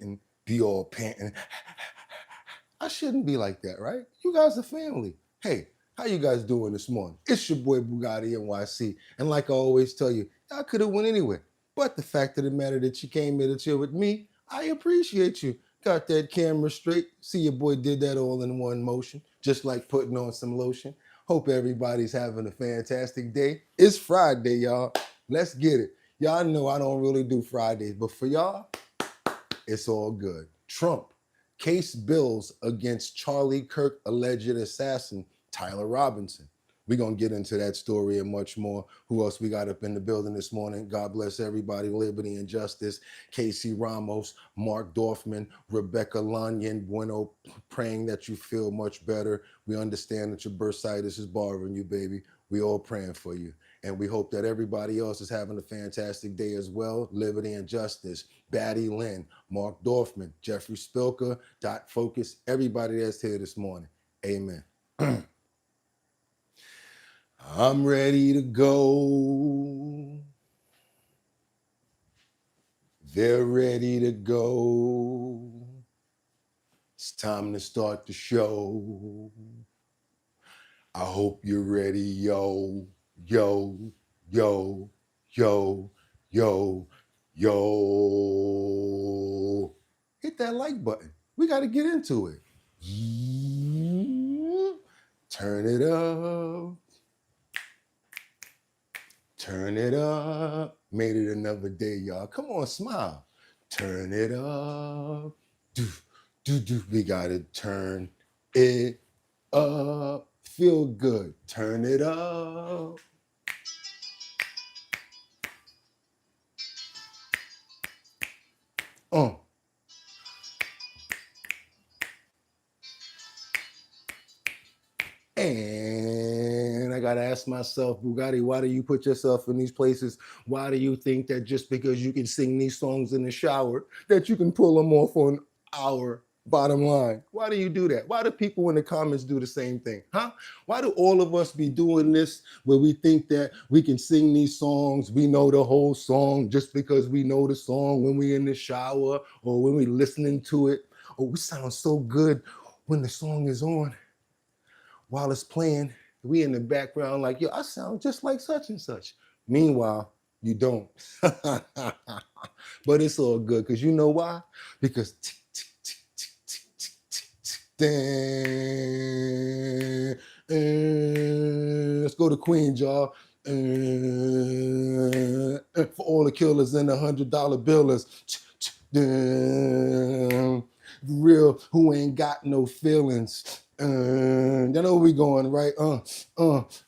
and be all panting. I shouldn't be like that, right? You guys are family. Hey, how you guys doing this morning? It's your boy Bugatti NYC. And like I always tell you, y'all could have went anywhere. But the fact of the matter that you came here to chill with me, I appreciate you. Got that camera straight. See, your boy did that all in one motion, just like putting on some lotion. Hope everybody's having a fantastic day. It's Friday, y'all. Let's get it. Y'all know I don't really do Fridays, but for y'all, it's all good. Trump, case bills against Charlie Kirk alleged assassin, Tyler Robinson. We're going to get into that story and much more. Who else we got up in the building this morning? God bless everybody. Liberty and Justice. Casey Ramos, Mark Dorfman, Rebecca Lanyon, Bueno, praying that you feel much better. We understand that your bursitis is bothering you, baby. We all praying for you. And we hope that everybody else is having a fantastic day as well. Liberty and Justice, Batty Lynn, Mark Dorfman, Jeffrey Spilker, Dot Focus, everybody that's here this morning. Amen. I'm ready to go. They're ready to go. It's time to start the show. I hope you're ready, yo, yo, yo, yo, yo, yo. Hit that like button. We got to get into it. Turn it up. Turn it up. Made it another day, y'all. Come on, smile. Turn it up. Do, do, do. We got to turn it up. Feel good. Turn it up. And I got to ask myself, Bugatti, why do you put yourself in these places? Why do you think that just because you can sing these songs in the shower, that you can pull them off on our bottom line? Why do you do that? Why do people in the comments do the same thing? Huh? Why do all of us be doing this where we think that we can sing these songs, we know the whole song just because we know the song when we in the shower or when we listening to it? Oh, we sound so good when the song is on. While it's playing, we in the background like, yo, I sound just like such and such. Meanwhile, you don't. But it's all good, because you know why? Because let's go to Queens, y'all. For all the killers and the $100 billers. Real who ain't got no feelings. You know where we going, right?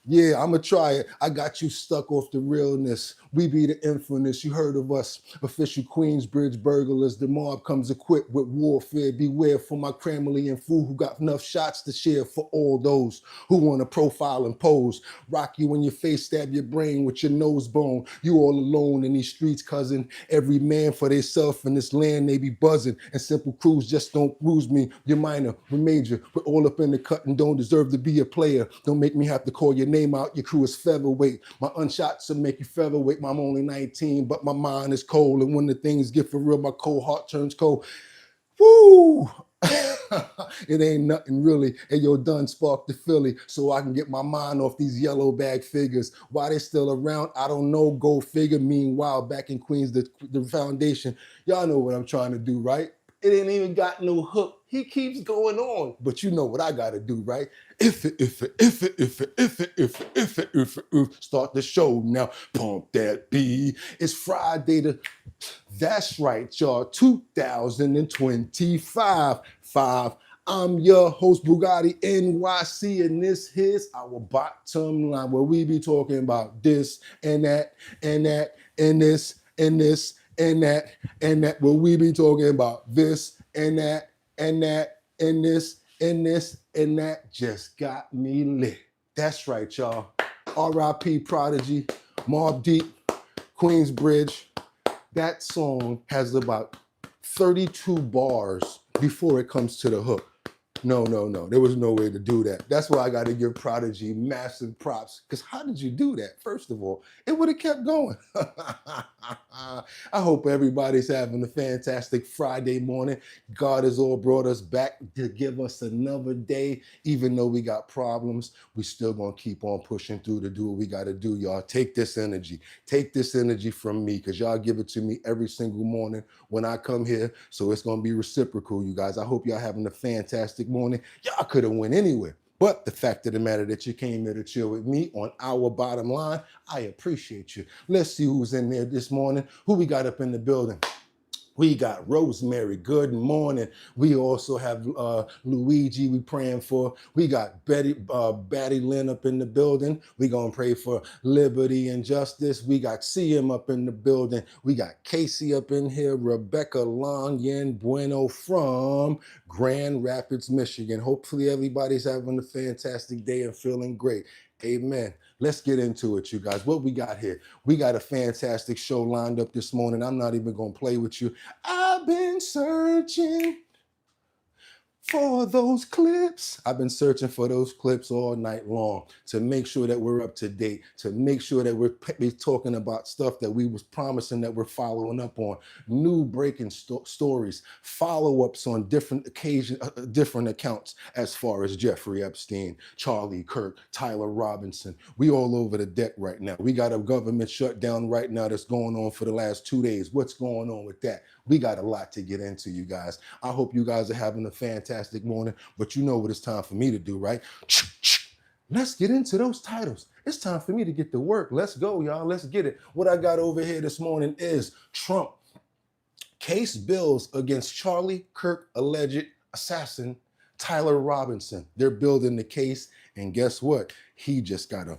Yeah, I'ma try it. I got you stuck off the realness. We be the infamous. You heard of us, official Queensbridge burglars. The mob comes equipped with warfare. Beware for my Cramley and fool who got enough shots to share for all those who want to profile and pose. Rock you in your face, stab your brain with your nose bone. You all alone in these streets, cousin. Every man for theyself in this land, they be buzzing. And simple crews just don't bruise me. You're minor, we're major. We're all up in the cut and don't deserve to be a player. Don't make me have to call your name out. Your crew is featherweight. My unshots will make you featherweight. I'm only 19, but my mind is cold. And when the things get for real, my cold heart turns cold. Woo! It ain't nothing really. And yo, done sparked the Philly so I can get my mind off these yellow bag figures. Why they still around, I don't know. Go figure. Meanwhile, back in Queens, the foundation, y'all know what I'm trying to do, right? It ain't even got no hook. He keeps going on. But you know what I got to do, right? If start the show now. Pump that beat. It's Friday that's right, y'all. 2025. I'm your host, Bugatti NYC, and this is our bottom line, where we be talking about this and that and that and this and this and that and that, where we be talking about this and that and that and this and this and that. Just got me lit. That's right, y'all. R.I.P. Prodigy, Mobb Deep, Queensbridge. That song has about 32 bars before it comes to the hook. No. There was no way to do that. That's why I got to give Prodigy massive props. Because how did you do that? First of all, it would have kept going. I hope everybody's having a fantastic Friday morning. God has all brought us back to give us another day. Even though we got problems, we still going to keep on pushing through to do what we got to do, y'all. Take this energy. Take this energy from me, because y'all give it to me every single morning when I come here. So it's going to be reciprocal, you guys. I hope y'all having a fantastic morning. Y'all could have went anywhere. But the fact of the matter that you came here to chill with me on our bottom line, I appreciate you. Let's see who's in there this morning. Who we got up in the building? We got Rosemary. Good morning. We also have Luigi we praying for. We got Batty Lynn up in the building. We going to pray for liberty and justice. We got CM up in the building. We got Casey up in here. Rebecca Long Yen Bueno from Grand Rapids, Michigan. Hopefully everybody's having a fantastic day and feeling great. Amen. Let's get into it, you guys. What we got here? We got a fantastic show lined up this morning. I'm not even going to play with you. I've been searching for those clips. I've been searching for those clips all night long to make sure that we're up to date, to make sure that we're talking about stuff that we was promising that we're following up on, new breaking stories, follow-ups on different occasions, different accounts as far as Jeffrey Epstein, Charlie Kirk, Tyler Robinson. We all over the deck right now. We got a government shutdown right now that's going on for the last 2 days. What's going on with that? We got a lot to get into, you guys. I hope you guys are having a fantastic morning, but you know what it's time for me to do, right? Let's get into those titles. It's time for me to get to work. Let's go, y'all. Let's get it. What I got over here this morning is Trump case bills against Charlie Kirk alleged assassin Tyler Robinson. They're building the case, and guess what? He just got a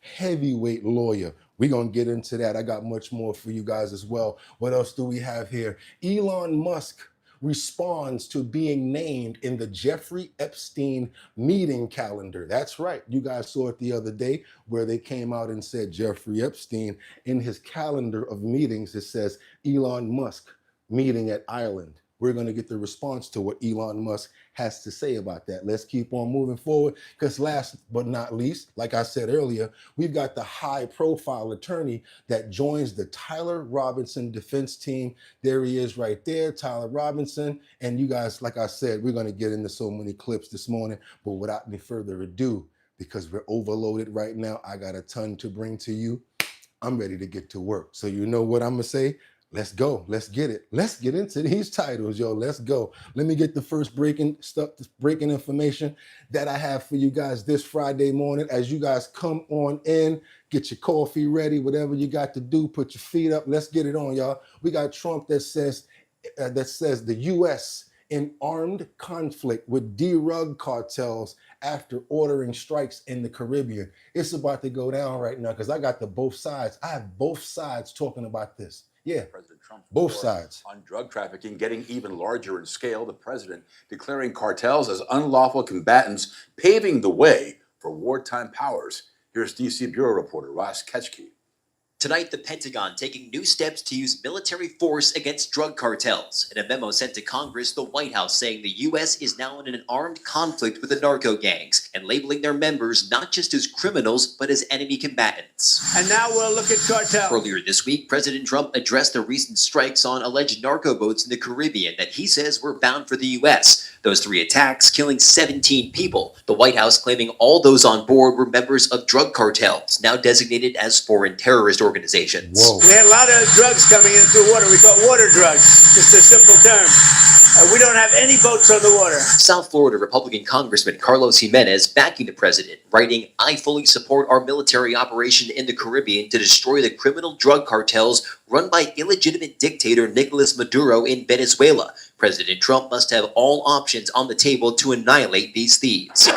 heavyweight lawyer. We're going to get into that. I got much more for you guys as well. What else do we have here? Elon Musk responds to being named in the Jeffrey Epstein meeting calendar. That's right. You guys saw it the other day where they came out and said Jeffrey Epstein in his calendar of meetings. It says Elon Musk meeting at Ireland. We're going to get the response to what Elon Musk has to say about that. Let's keep on moving forward, because last but not least, like I said earlier, we've got the high-profile attorney that joins the Tyler Robinson defense team. There he is right there, Tyler Robinson. And you guys, like I said, we're going to get into so many clips this morning, but without any further ado, because we're overloaded right now, I got a ton to bring to you. I'm ready to get to work. So you know what I'm going to say? Let's go. Let's get it. Let's get into these titles, yo. Let's go. Let me get the first breaking information that I have for you guys this Friday morning. As you guys come on in, get your coffee ready, whatever you got to do, put your feet up. Let's get it on, y'all. We got Trump that says the U.S. in armed conflict with drug cartels after ordering strikes in the Caribbean. It's about to go down right now, because I got the both sides. I have both sides talking about this. Yeah, President Trump's both sides on drug trafficking getting even larger in scale. The president declaring cartels as unlawful combatants, paving the way for wartime powers. Here's D.C. Bureau reporter Ross Ketchke. Tonight, the Pentagon taking new steps to use military force against drug cartels. In a memo sent to Congress, the White House saying the U.S. is now in an armed conflict with the narco gangs and labeling their members not just as criminals, but as enemy combatants. And now we'll look at cartels. Earlier this week, President Trump addressed the recent strikes on alleged narco boats in the Caribbean that he says were bound for the U.S. Those 3 attacks killing 17 people. The White House claiming all those on board were members of drug cartels, now designated as foreign terrorist organizations. Whoa. We had a lot of drugs coming in through water. We call it water drugs, just a simple term. We don't have any boats on the water. South Florida Republican Congressman Carlos Jimenez backing the president, writing, "I fully support our military operation in the Caribbean to destroy the criminal drug cartels run by illegitimate dictator Nicolas Maduro in Venezuela. President Trump must have all options on the table to annihilate these thieves."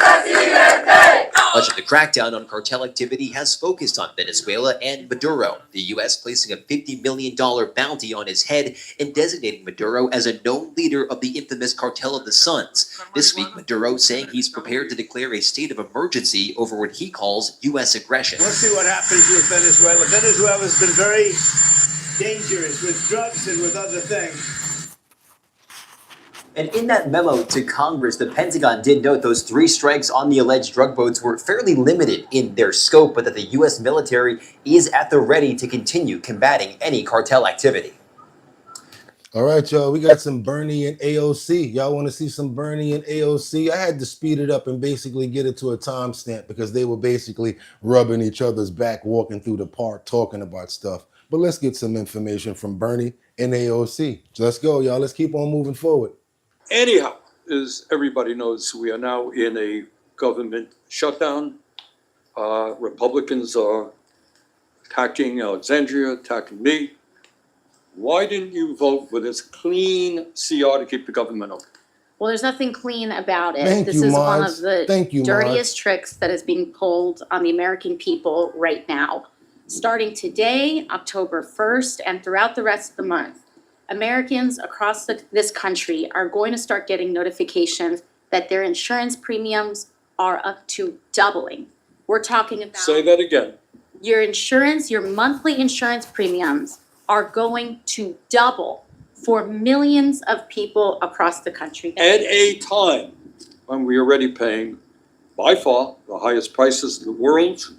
Much of the crackdown on cartel activity has focused on Venezuela and Maduro, the U.S. placing a $50 million bounty on his head and designating Maduro as a known leader of the infamous Cartel of the Suns. This week, Maduro saying he's prepared to declare a state of emergency over what he calls U.S. aggression. We'll see what happens with Venezuela. Venezuela's been very dangerous with drugs and with other things. And in that memo to Congress, the Pentagon did note those 3 strikes on the alleged drug boats were fairly limited in their scope, but that the U.S. military is at the ready to continue combating any cartel activity. All right, y'all, we got some Bernie and AOC. Y'all want to see some Bernie and AOC? I had to speed it up and basically get it to a timestamp because they were basically rubbing each other's back, walking through the park, talking about stuff. But let's get some information from Bernie and AOC. So let's go, y'all. Let's keep on moving forward. Anyhow, as everybody knows, we are now in a government shutdown. Republicans are attacking Alexandria, attacking me. Why didn't you vote for this clean CR to keep the government open? Well, there's nothing clean about it. Thank This you, is one Mars. of the Thank you, dirtiest tricks that is being pulled on the American people right now. Starting today, October 1st, and throughout the rest of the month, Americans across this country are going to start getting notifications that their insurance premiums are up to doubling. We're talking about Say that again. your insurance, your monthly insurance premiums are going to double for millions of people across the country. At a time when we are already paying, by far, the highest prices in the world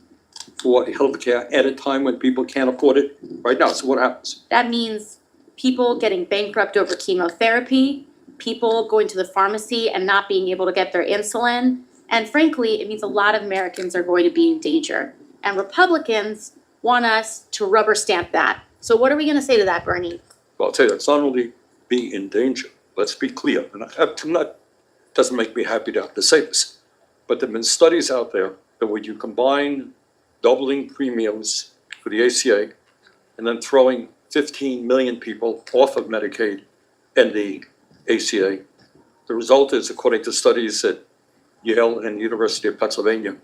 for healthcare at a time when people can't afford it right now. So what happens? That means people getting bankrupt over chemotherapy, people going to the pharmacy and not being able to get their insulin. And frankly, it means a lot of Americans are going to be in danger. And Republicans want us to rubber stamp that. So what are we going to say to that, Bernie? Well, I'll tell you, it's not only be in danger. Let's be clear. And doesn't make me happy to have to say this, but there have been studies out there that when you combine doubling premiums for the ACA and then throwing 15 million people off of Medicaid and the ACA, the result is, according to studies at Yale and the University of Pennsylvania,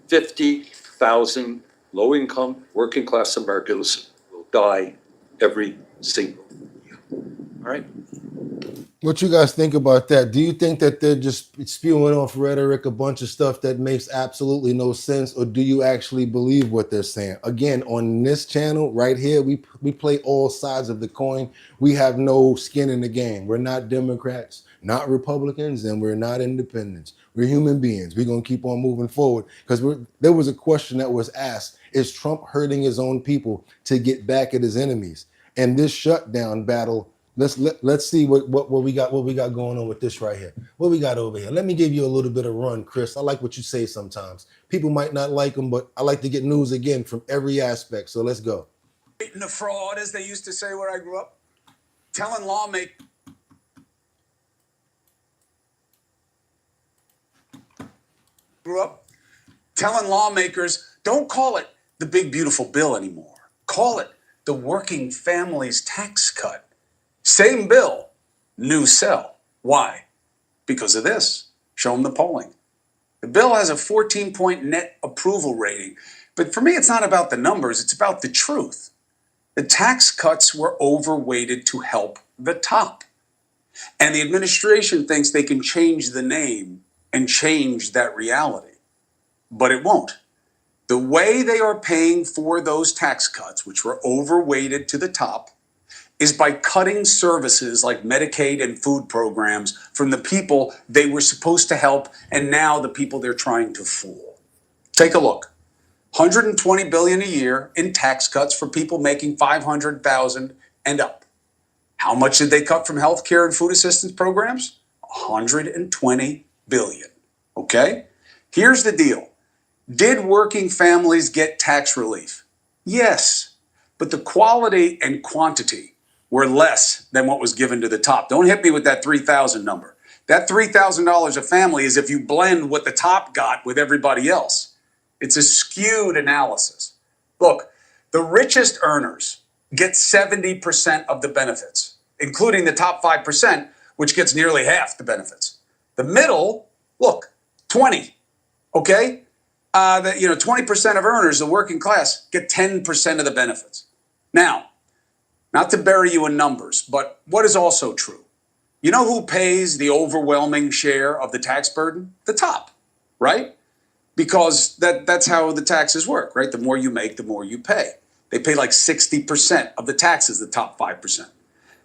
50,000 low-income, working-class Americans will die every single year. All right? What you guys think about that? Do you think that they're just spewing off rhetoric, a bunch of stuff that makes absolutely no sense, or do you actually believe what they're saying? Again, on this channel right here, we play all sides of the coin. We have no skin in the game. We're not Democrats, not Republicans, and we're not independents. We're human beings. We're going to keep on moving forward because there was a question that was asked, is Trump hurting his own people to get back at his enemies? And this shutdown battle, let's see what we got going on with this right here. What we got over here? Let me give you a little bit of run, Chris. I like what you say sometimes. People might not like them, but I like to get news again from every aspect. So let's go. The fraud, as they used to say where I grew up, telling lawmakers don't call it the big beautiful bill anymore. Call it the working families tax cut. Same bill, new cell. Why? Because of this. Show them the polling. The bill has a 14-point net approval rating. But for me, it's not about the numbers. It's about the truth. The tax cuts were overweighted to help the top. And the administration thinks they can change the name and change that reality. But it won't. The way they are paying for those tax cuts, which were overweighted to the top, is by cutting services like Medicaid and food programs from the people they were supposed to help and now the people they're trying to fool. Take a look. $120 billion a year in tax cuts for people making $500,000 and up. How much did they cut from healthcare and food assistance programs? $120 billion. Okay? Here's the deal. Did working families get tax relief? Yes, but the quality and quantity were less than what was given to the top. Don't hit me with that $3,000 number. That $3,000 a family is if you blend what the top got with everybody else. It's a skewed analysis. Look, the richest earners get 70% of the benefits, including the top 5%, which gets nearly half the benefits. The middle, look, 20, okay? 20% of earners, the working class, get 10% of the benefits. Now, not to bury you in numbers, but what is also true? You know who pays the overwhelming share of the tax burden? The top, right? Because that's how the taxes work, right? The more you make, the more you pay. They pay like 60% of the taxes, the top 5%.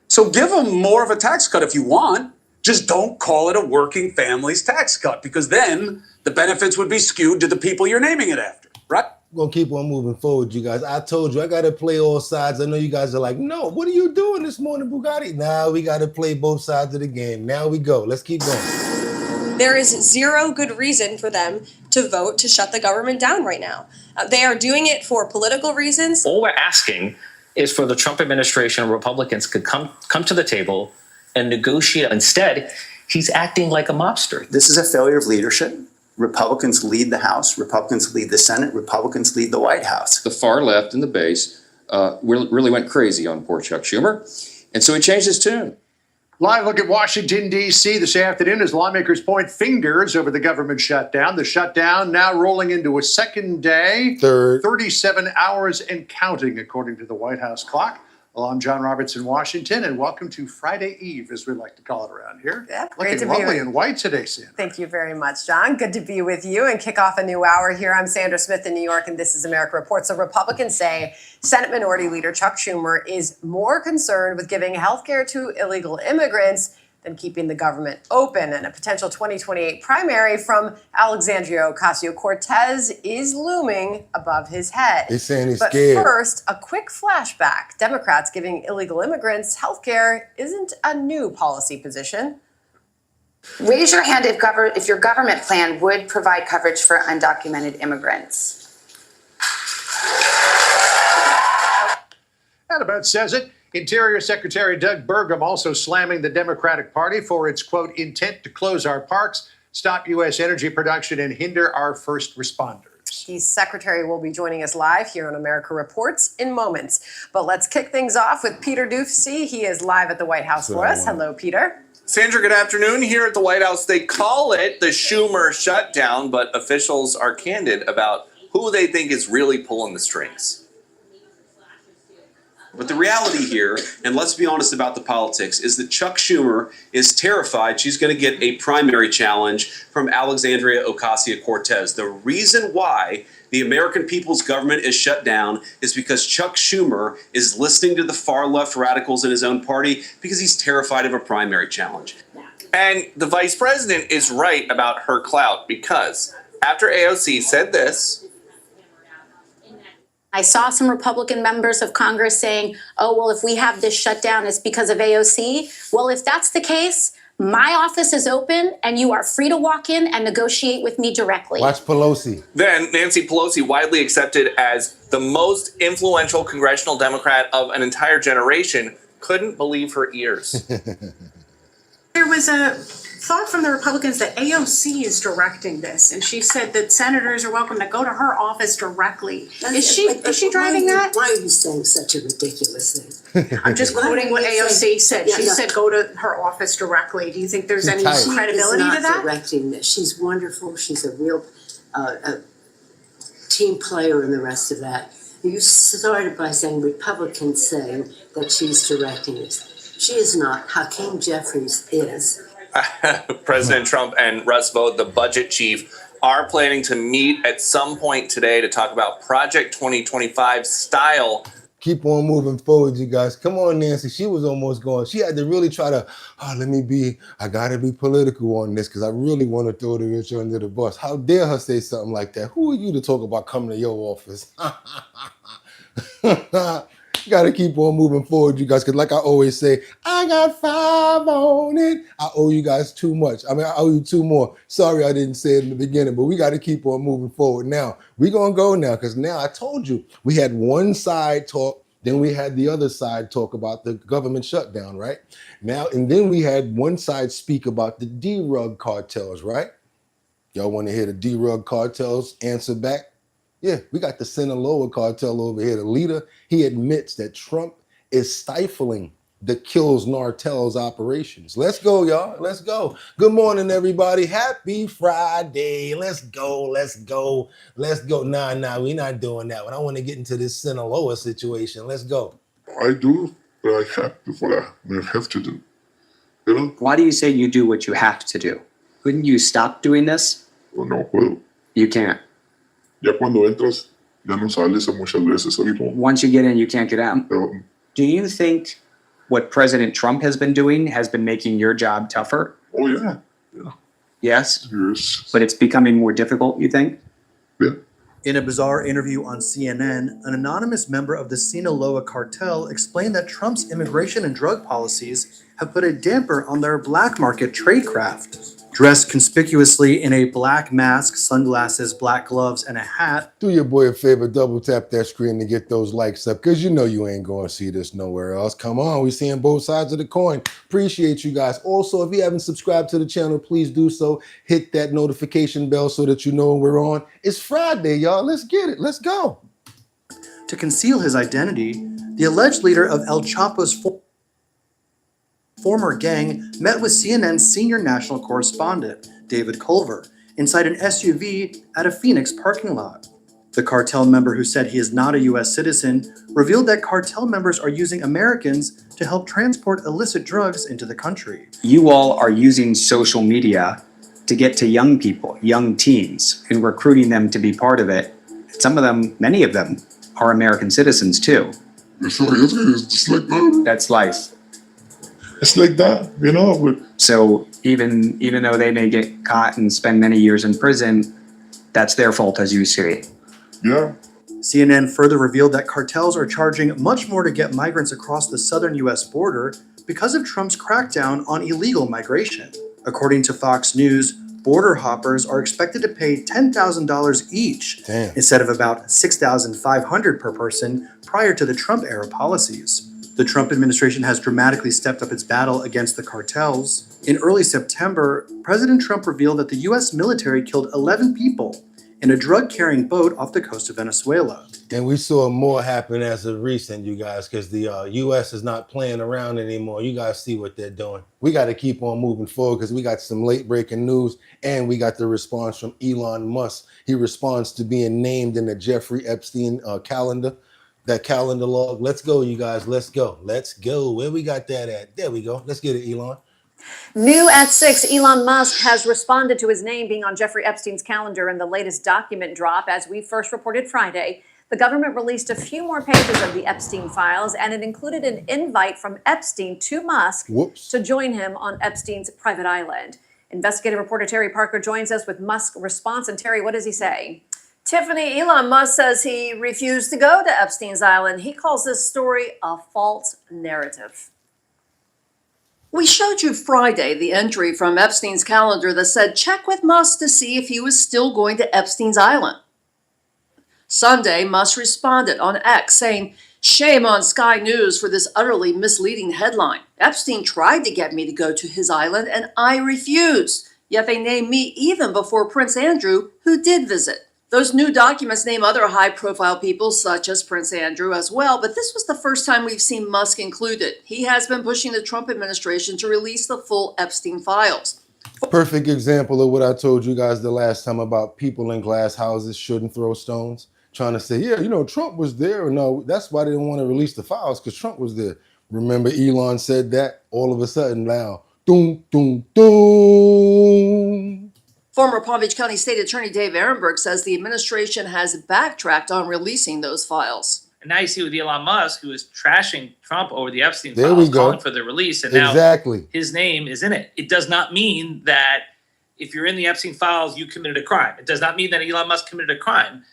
So give them more of a tax cut if you want. Just don't call it a working families tax cut, because then the benefits would be skewed to the people you're naming it after, right? We're gonna keep on moving forward, you guys. I told you I gotta play all sides. I know you guys are like, no, what are you doing this morning, Bugatti? Nah, we gotta play both sides of the game. Now we go. Let's keep going. There is zero good reason for them to vote to shut the government down right now. They are doing it for political reasons. All we're asking is for the Trump administration and Republicans could come to the table and negotiate. Instead, he's acting like a mobster. This is a failure of leadership. Republicans lead the House, Republicans lead the Senate, Republicans lead the White House. The far left and the base really went crazy on poor Chuck Schumer, and so he changed his tune. Live look at Washington, D.C. this afternoon as lawmakers point fingers over the government shutdown. The shutdown now rolling into a second day, 37 hours and counting, according to the White House clock. Well, I'm John Roberts in Washington, and welcome to Friday Eve, as we like to call it around here. Yeah, great looking to be lovely with in white today, Sam. Thank you very much, John. Good to be with you and kick off a new hour here. I'm Sandra Smith in New York, and this is America Reports. So Republicans say Senate Minority Leader Chuck Schumer is more concerned with giving health care to illegal immigrants than keeping the government open. And a potential 2028 primary from Alexandria Ocasio-Cortez is looming above his head. They're saying he's but scared. First, a quick flashback. Democrats giving illegal immigrants health care isn't a new policy position. Raise your hand if your government plan would provide coverage for undocumented immigrants. That about says it. Interior Secretary Doug Burgum also slamming the Democratic Party for its, quote, intent to close our parks, stop U.S. energy production, and hinder our first responders. The secretary will be joining us live here on America Reports in moments. But let's kick things off with Peter Dufsey. He is live at the White House for us. Hello, Peter. Sandra, good afternoon. Here at the White House, they call it the Schumer shutdown, but officials are candid about who they think is really pulling the strings. But the reality here, and let's be honest about the politics, is that Chuck Schumer is terrified she's going to get a primary challenge from Alexandria Ocasio-Cortez. The reason why the American people's government is shut down is because Chuck Schumer is listening to the far left radicals in his own party because he's terrified of a primary challenge. And the vice president is right about her clout because after AOC said this, I saw some Republican members of Congress saying, oh, well, if we have this shutdown, it's because of AOC. Well, if that's the case, my office is open and you are free to walk in and negotiate with me directly. Watch Pelosi. Then Nancy Pelosi, widely accepted as the most influential congressional Democrat of an entire generation, couldn't believe her ears. There was a thought from the Republicans that AOC is directing this, and she said that senators are welcome to go to her office directly. Is she driving that? Why are you saying such a ridiculous thing? I'm just quoting what AOC said. She said go to her office directly. Do you think there's any credibility to that? She's not directing this. She's wonderful. She's a real team player and the rest of that. You started by saying Republicans saying that she's directing this. She is not. Hakeem Jeffries is. President Trump and Russ Vought, the budget chief, are planning to meet at some point today to talk about Project 2025 style. Keep on moving forward, you guys. Come on, Nancy. She was almost going. She had to really try to, I got to be political on this because I really want to throw the rich under the bus. How dare her say something like that? Who are you to talk about coming to your office? You got to keep on moving forward, you guys, because like I always say, I got 5 on it. I owe you guys too much. I owe you 2 more. Sorry I didn't say it in the beginning, but we got to keep on moving forward. Now, we're going to go now, because now I told you, we had one side talk, then we had the other side talk about the government shutdown, right? Now, and then we had one side speak about the D-Rug cartels, right? Y'all want to hear the D-Rug cartels answer back? Yeah, we got the Sinaloa cartel over here. The leader, he admits that Trump is stifling the Kills Nartels operations. Let's go, y'all. Let's go. Good morning, everybody. Happy Friday. Let's go. Let's go. Let's go. Nah, we're not doing that one. I want to get into this Sinaloa situation. Let's go. I do what I have to do. You know? Why do you say you do what you have to do? Couldn't you stop doing this? No puedo. You can't. Ya cuando entras, ya no sales muchas veces. Once you get in, you can't get out. Do you think what President Trump has been doing has been making your job tougher? Oh, yeah. Yes? Yes. But it's becoming more difficult, you think? In a bizarre interview on CNN, an anonymous member of the Sinaloa cartel explained that Trump's immigration and drug policies have put a damper on their black market tradecraft. Dressed conspicuously in a black mask, sunglasses, black gloves, and a hat, Do your boy a favor, double tap that screen to get those likes up, because you know you ain't going to see this nowhere else. Come on, we're seeing both sides of the coin. Appreciate you guys. Also, if you haven't subscribed to the channel, please do so. Hit that notification bell so that you know when we're on. It's Friday, y'all. Let's get it. Let's go. to conceal his identity, the alleged leader of El Chapo's former gang met with CNN's senior national correspondent, David Culver, inside an SUV at a Phoenix parking lot. The cartel member, who said he is not a U.S. citizen, revealed that cartel members are using Americans to help transport illicit drugs into the country. You all are using social media to get to young people, young teens, and recruiting them to be part of it. Some of them, many of them, are American citizens too. It's just like that. That's life. It's like that, you know. So even though they may get caught and spend many years in prison, that's their fault, as you see it. Yeah. CNN further revealed that cartels are charging much more to get migrants across the southern U.S. border because of Trump's crackdown on illegal migration. According to Fox News, border hoppers are expected to pay $10,000 each instead of about $6,500 per person prior to the Trump-era policies. The Trump administration has dramatically stepped up its battle against the cartels. In early September, President Trump revealed that the U.S. military killed 11 people in a drug-carrying boat off the coast of Venezuela. And we saw more happen as of recent, you guys, because the U.S. is not playing around anymore. You guys see what they're doing. We got to keep on moving forward because we got some late-breaking news, and we got the response from Elon Musk. He responds to being named in the Jeffrey Epstein calendar, that calendar log. Let's go, you guys. Let's go. Let's go. Where we got that at? There we go. Let's get it, Elon. New at 6, Elon Musk has responded to his name being on Jeffrey Epstein's calendar in the latest document drop. As we first reported Friday, the government released a few more pages of the Epstein files, and it included an invite from Epstein to Musk to join him on Epstein's private island. Investigative reporter Terry Parker joins us with Musk's response. And Terry, what does he say? Tiffany, Elon Musk says he refused to go to Epstein's island. He calls this story a false narrative. We showed you Friday the entry from Epstein's calendar that said check with Musk to see if he was still going to Epstein's island. Sunday, Musk responded on X saying, "Shame on Sky News for this utterly misleading headline. Epstein tried to get me to go to his island and I refused. Yet they named me even before Prince Andrew, who did visit." Those new documents name other high-profile people, such as Prince Andrew as well, but this was the first time we've seen Musk included. He has been pushing the Trump administration to release the full Epstein files. Perfect example of what I told you guys the last time about people in glass houses shouldn't throw stones. Trying to say, yeah, you know, Trump was there. No, that's why they didn't want to release the files, because Trump was there. Remember, Elon said that? All of a sudden now, doom, doom, doom. Former Palm Beach County State Attorney Dave Ehrenberg says the administration has backtracked on releasing those files. And now you see with Elon Musk, who is trashing Trump over the Epstein There files, we go. calling for the release, and Exactly. now his name is in it. It does not mean that if you're in the Epstein files, you committed a crime. It does not mean that Elon Musk committed a crime,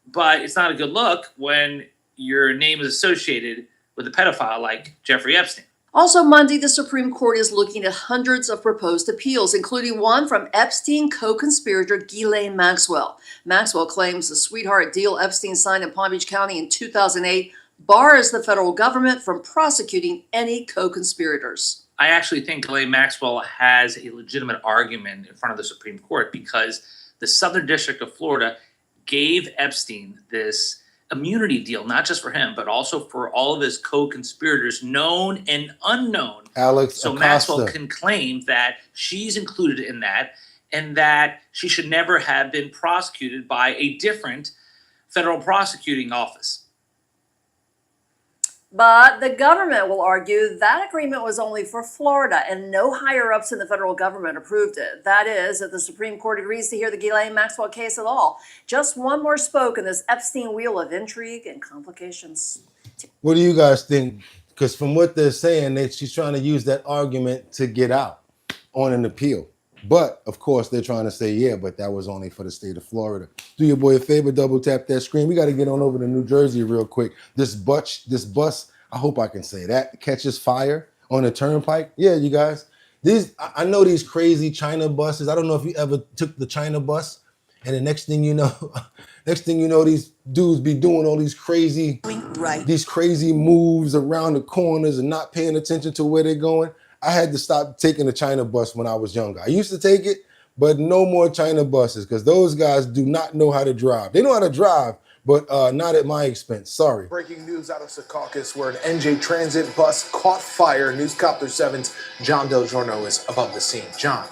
but it's not a good look when your name is associated with a pedophile like Jeffrey Epstein. Also Monday, the Supreme Court is looking at hundreds of proposed appeals, including one from Epstein co-conspirator Ghislaine Maxwell. Maxwell claims the sweetheart deal Epstein signed in Palm Beach County in 2008 bars the federal government from prosecuting any co-conspirators. I actually think Ghislaine Maxwell has a legitimate argument in front of the Supreme Court because the Southern District of Florida gave Epstein this immunity deal, not just for him, but also for all of his co-conspirators, known and unknown. Alex So Acosta. Maxwell can claim that she's included in that and that she should never have been prosecuted by a different federal prosecuting office. But the government will argue that agreement was only for Florida and no higher-ups in the federal government approved it. That is, if the Supreme Court agrees to hear the Ghislaine Maxwell case at all. Just one more spoke in this Epstein wheel of intrigue and complications. What do you guys think? Because from what they're saying, she's trying to use that argument to get out on an appeal. But, of course, they're trying to say, yeah, but that was only for the state of Florida. Do your boy a favor, double tap that screen. We got to get on over to New Jersey real quick. This bus, I hope I can say that, catches fire on the turnpike. Yeah, you guys. I know these crazy China buses. I don't know if you ever took the China bus, and the next thing you know, these dudes be doing all these crazy moves around the corners and not paying attention to where they're going. I had to stop taking the China bus when I was younger. I used to take it, but no more China buses because those guys do not know how to drive. They know how to drive, but not at my expense. Sorry. Breaking news out of Secaucus where an NJ Transit bus caught fire. Newscopter 7's John Del Giorno is above the scene. John.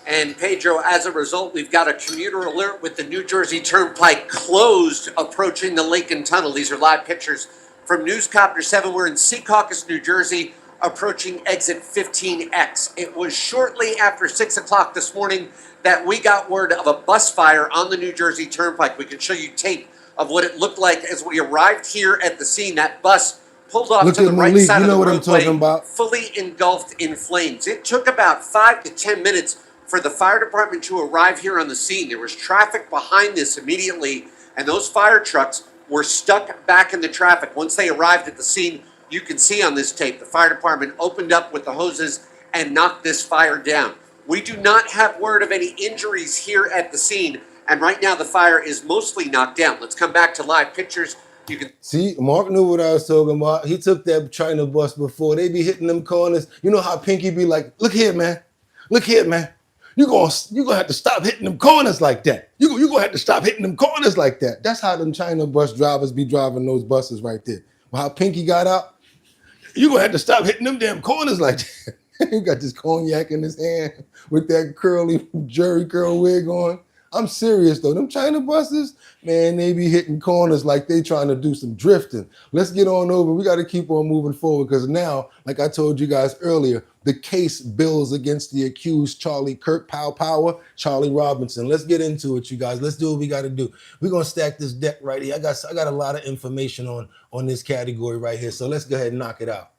And Pedro, as a result, we've got a commuter alert with the New Jersey Turnpike closed approaching the Lincoln Tunnel. These are live pictures from Newscopter 7. We're in Secaucus, New Jersey, approaching exit 15X. It was shortly after 6 o'clock this morning that we got word of a bus fire on the New Jersey Turnpike. We can show you tape of what it looked like as we arrived here at the scene. That bus pulled off to the right side of the roadway, fully engulfed in flames. It took about 5 to 10 minutes for the fire department to arrive here on the scene. There was traffic behind this immediately, and those fire trucks were stuck back in the traffic. Once they arrived at the scene, you can see on this tape, the fire department opened up with the hoses and knocked this fire down. We do not have word of any injuries here at the scene, and right now the fire is mostly knocked down. Let's come back to live pictures. You can see, Mark knew what I was talking about. He took that China bus before. They be hitting them corners. You know how Pinky be like, look here, man. Look here, man. You're gonna have to stop hitting them corners like that. You're gonna have to stop hitting them corners like that. That's how them China bus drivers be driving those buses right there. How Pinky got out, you're gonna have to stop hitting them damn corners like that. He got this cognac in his hand with that curly Jerry curl wig on. I'm serious though. Them China buses, man, they be hitting corners like they trying to do some drifting. Let's get on over. We got to keep on moving forward because now, like I told you guys earlier, the case builds against the accused Charlie Kirk, Power, Charlie Robinson. Let's get into it, you guys. Let's do what we got to do. We're gonna stack this deck right here. I got a lot of information on this category right here. So let's go ahead and knock it out.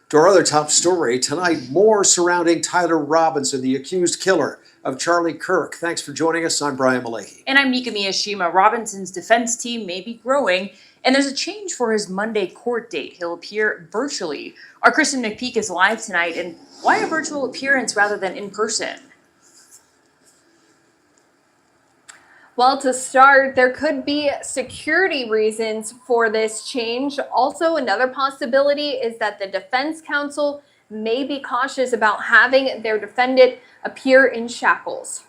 To our other top story tonight, more surrounding Tyler Robinson, the accused killer of Charlie Kirk. Thanks for joining us. I'm Brian Malecki. And I'm Nika Miyashima. Robinson's defense team may be growing, and there's a change for his Monday court date. He'll appear virtually. Our Kristen McPeak is live tonight, and why a virtual appearance rather than in person? Well, to start, there could be security reasons for this change. Also, another possibility is that the defense counsel may be cautious about having their defendant appear in shackles.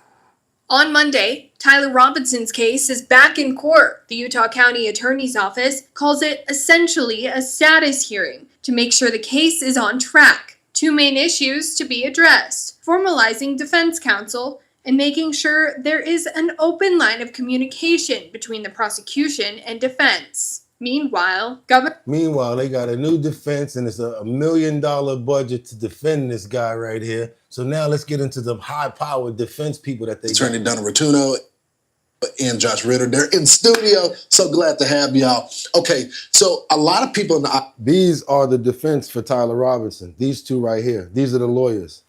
On Monday, Tyler Robinson's case is back in court. The Utah County Attorney's Office calls it essentially a status hearing to make sure the case is on track. Two main issues to be addressed: formalizing defense counsel and making sure there is an open line of communication between the prosecution and defense. Meanwhile, they got a new defense and it's $1 million budget to defend this guy right here. So now let's get into the high-powered defense people that they Attorney Donna Rotuno and Josh Ritter. They're in studio. So glad to have y'all. Okay, so a lot of people These are the defense for Tyler Robinson. These two right here. These are the lawyers.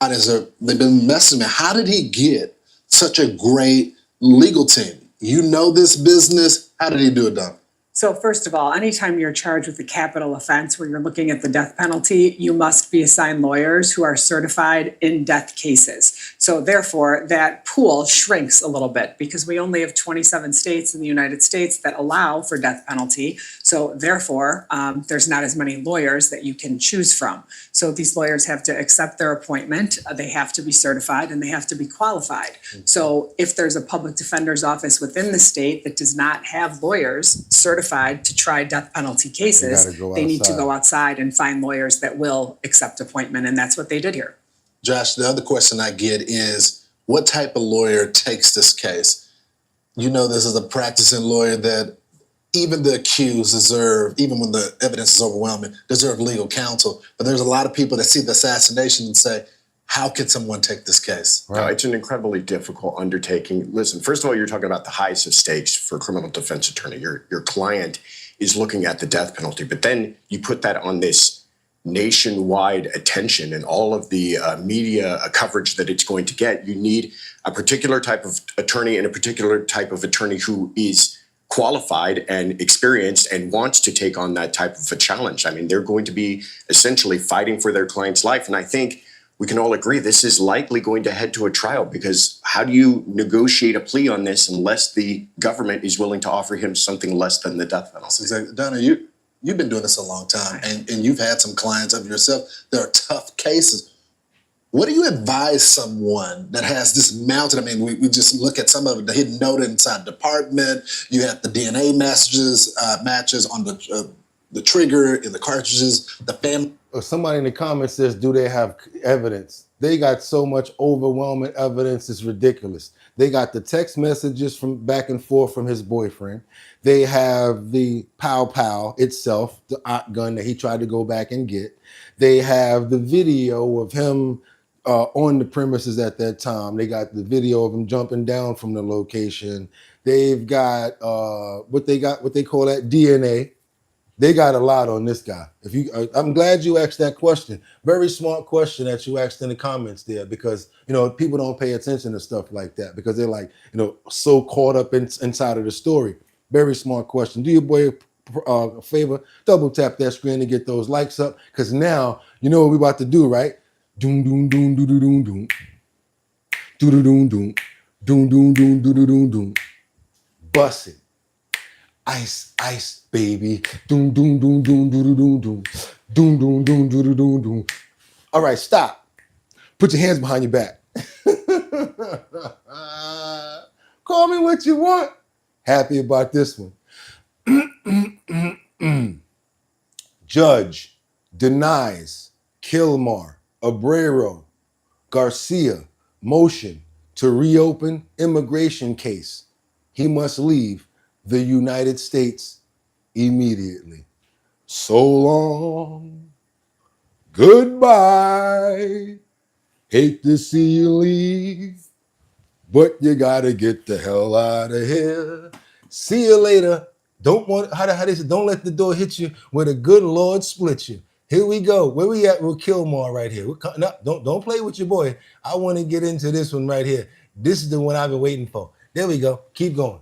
They've been messing with. How did he get such a great legal team? You know this business. How did he do it, Donna? So first of all, anytime you're charged with a capital offense where you're looking at the death penalty, you must be assigned lawyers who are certified in death cases. So therefore, that pool shrinks a little bit because we only have 27 states in the United States that allow for death penalty. So therefore, there's not as many lawyers that you can choose from. So these lawyers have to accept their appointment, they have to be certified, and they have to be qualified. So if there's a public defender's office within the state that does not have lawyers certified to try death penalty cases, they need to go outside and find lawyers that will accept appointment, and that's what they did here. Josh, the other question I get is, what type of lawyer takes this case? You know this is a practicing lawyer that even the accused deserve, even when the evidence is overwhelming, deserve legal counsel. But there's a lot of people that see the assassination and say, how could someone take this case? No, it's an incredibly difficult undertaking. Listen, first of all, you're talking about the highest of stakes for a criminal defense attorney. Your client is looking at the death penalty. But then you put that on this nationwide attention and all of the media coverage that it's going to get. You need a particular type of attorney and a particular type of attorney who is qualified and experienced and wants to take on that type of a challenge. I mean, they're going to be essentially fighting for their client's life. And I think we can all agree this is likely going to head to a trial, because how do you negotiate a plea on this unless the government is willing to offer him something less than the death penalty? Exactly. Donna, you've been doing this a long time, and you've had some clients of yourself. There are tough cases. What do you advise someone that has this mounted? I mean, we just look at some of it, the hidden note inside the department. You have the DNA matches on the trigger, in the cartridges, the family. Somebody in the comments says, do they have evidence? They got so much overwhelming evidence, it's ridiculous. They got the text messages from back and forth from his boyfriend. They have the pow itself, the gun that he tried to go back and get. They have the video of him on the premises at that time. They got the video of him jumping down from the location. They've got what they call that, DNA. They got a lot on this guy. I'm glad you asked that question. Very smart question that you asked in the comments there, because people don't pay attention to stuff like that because they're like so caught up inside of the story. Very smart question. Do your boy a favor, double tap that screen to get those likes up, because now you know what we're about to do, right? Doom doom doom doom doom doom doom doom doom doom doom doom doom doom doom doom. Bust it. Ice, ice, baby. Doom, doom, doom, doom, doom, doom, doom. Doom, doom, doom, doom, doom, doom. All right, stop. Put your hands behind your back. Call me what you want. Happy about this one. Judge denies Kilmar, Abreu, Garcia motion to reopen immigration case. He must leave the United States immediately. So long. Goodbye. Hate to see you leave, but you gotta get the hell out of here. See you later. Don't let the door hit you where the good Lord split you. Here we go. Where we at with Kilmar right here? No, don't play with your boy. I want to get into this one right here. This is the one I've been waiting for. There we go. Keep going.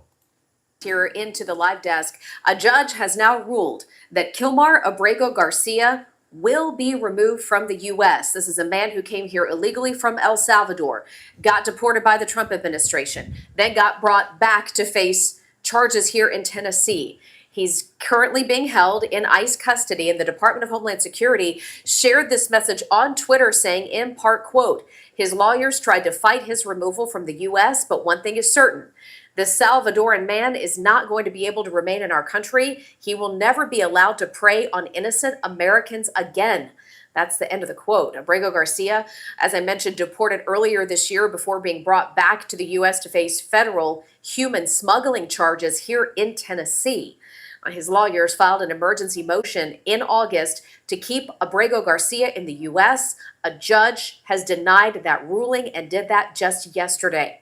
Here into the live desk, a judge has now ruled that Kilmar Abreu Garcia will be removed from the U.S. This is a man who came here illegally from El Salvador, got deported by the Trump administration, then got brought back to face charges here in Tennessee. He's currently being held in ICE custody, and the Department of Homeland Security shared this message on Twitter saying, in part, quote, his lawyers tried to fight his removal from the U.S., but one thing is certain. This Salvadoran man is not going to be able to remain in our country. He will never be allowed to prey on innocent Americans again. That's the end of the quote. Abreu Garcia, as I mentioned, deported earlier this year before being brought back to the U.S. to face federal human smuggling charges here in Tennessee. His lawyers filed an emergency motion in August to keep Abreu Garcia in the U.S. A judge has denied that ruling and did that just yesterday.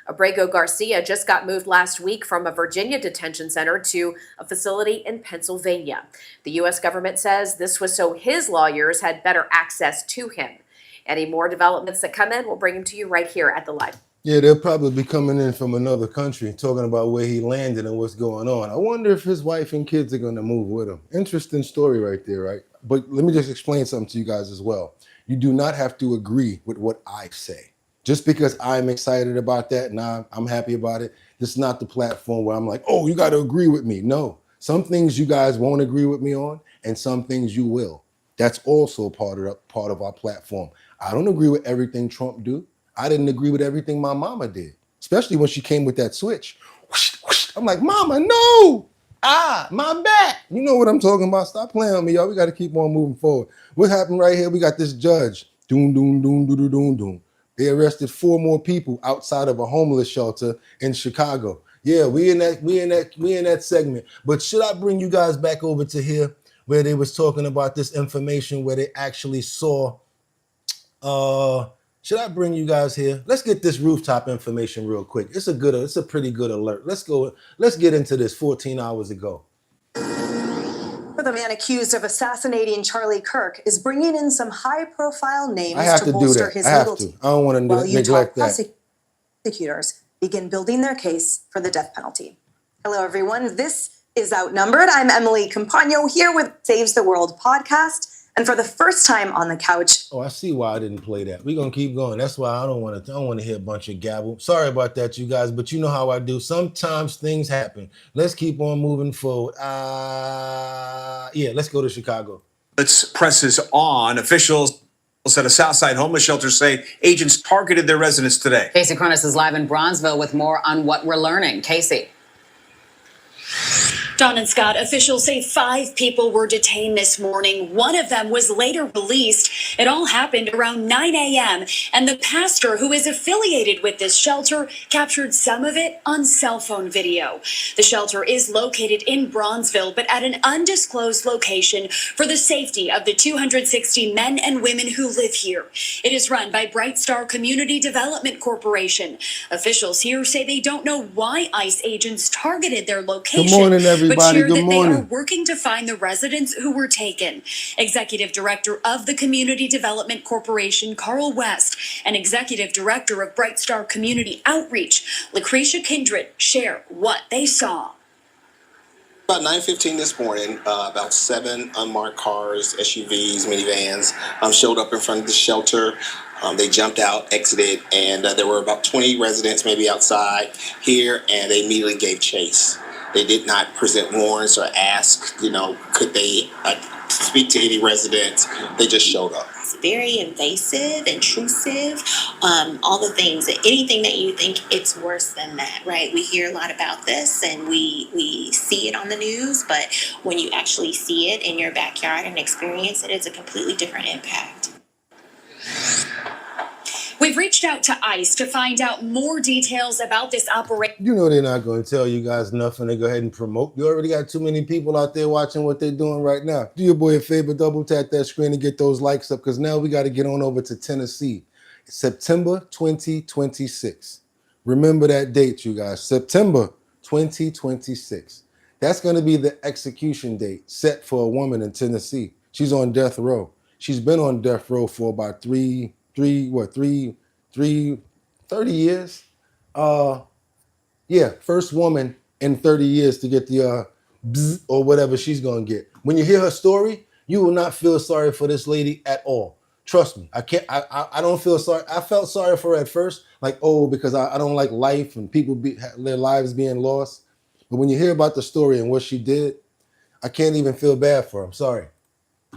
Abreu Garcia just got moved last week from a Virginia detention center to a facility in Pennsylvania. The U.S. government says this was so his lawyers had better access to him. Any more developments that come in, we'll bring them to you right here at the live. Yeah, they'll probably be coming in from another country talking about where he landed and what's going on. I wonder if his wife and kids are going to move with him. Interesting story right there, right? But let me just explain something to you guys as well. You do not have to agree with what I say. Just because I'm excited about that and I'm happy about it, this is not the platform where I'm like, oh, you got to agree with me. No, some things you guys won't agree with me on and some things you will. That's also part of our platform. I don't agree with everything Trump do. I didn't agree with everything my mama did, especially when she came with that switch. Whoosh, whoosh. I'm like, mama, no. My back. You know what I'm talking about. Stop playing with me, y'all. We got to keep on moving forward. What happened right here? We got this judge. Doom, doom, doom, doom, doom, doom, doom. They arrested 4 more people outside of a homeless shelter in Chicago. Yeah, we in that segment. But should I bring you guys back over to here where they was talking about this information where they actually saw? Should I bring you guys here? Let's get this rooftop information real quick. It's a pretty good alert. Let's go. Let's get into this 14 hours ago. The man accused of assassinating Charlie Kirk is bringing in some high-profile names I have to to do bolster that. his I have legal to. team. I don't want to While Utah neglect that. prosecutors begin building their case for the death penalty. Hello, everyone. This is Outnumbered. I'm Emily Campagno here with Saves the World podcast. And for the first time on the couch. Oh, I see why I didn't play that. We're gonna keep going. That's why I don't want to hear a bunch of gabble. Sorry about that, you guys, but you know how I do. Sometimes things happen. Let's keep on moving forward. Yeah, let's go to Chicago. Let's presses on. Officials at a Southside homeless shelter say agents targeted their residents today. Casey Cronus is live in Bronzeville with more on what we're learning. Casey. Don and Scott, officials say 5 people were detained this morning. One of them was later released. It all happened around 9 a.m. And the pastor who is affiliated with this shelter captured some of it on cell phone video. The shelter is located in Bronzeville, but at an undisclosed location for the safety of the 260 men and women who live here. It is run by Bright Star Community Development Corporation. Officials here say they don't know why ICE agents targeted their location. Good morning, everybody. But share Good that morning. they are working to find the residents who were taken. Executive Director of the Community Development Corporation, Carl West, and Executive Director of Bright Star Community Outreach, Lucretia Kindred, share what they saw. About 9:15 this morning, about 7 unmarked cars, SUVs, minivans, showed up in front of the shelter. They jumped out, exited, and there were about 20 residents maybe outside here, and they immediately gave chase. They did not present warrants or ask, could they speak to any residents. They just showed up. It's very invasive, intrusive, all the things, anything that you think it's worse than that, right? We hear a lot about this and we see it on the news, but when you actually see it in your backyard and experience it, it's a completely different impact. We've reached out to ICE to find out more details about this operation. You know they're not going to tell you guys nothing. They go ahead and promote. You already got too many people out there watching what they're doing right now. Do your boy a favor, double tap that screen and get those likes up, because now we got to get on over to Tennessee. It's September 2026. Remember that date, you guys. September 2026. That's going to be the execution date set for a woman in Tennessee. She's on death row. She's been on death row for about 30 years. Yeah, first woman in 30 years to get the bzz or whatever she's gonna get. When you hear her story, you will not feel sorry for this lady at all. Trust me, I don't feel sorry. I felt sorry for her at first, because I don't like life and people their lives being lost. But when you hear about the story and what she did, I can't even feel bad for her. I'm sorry.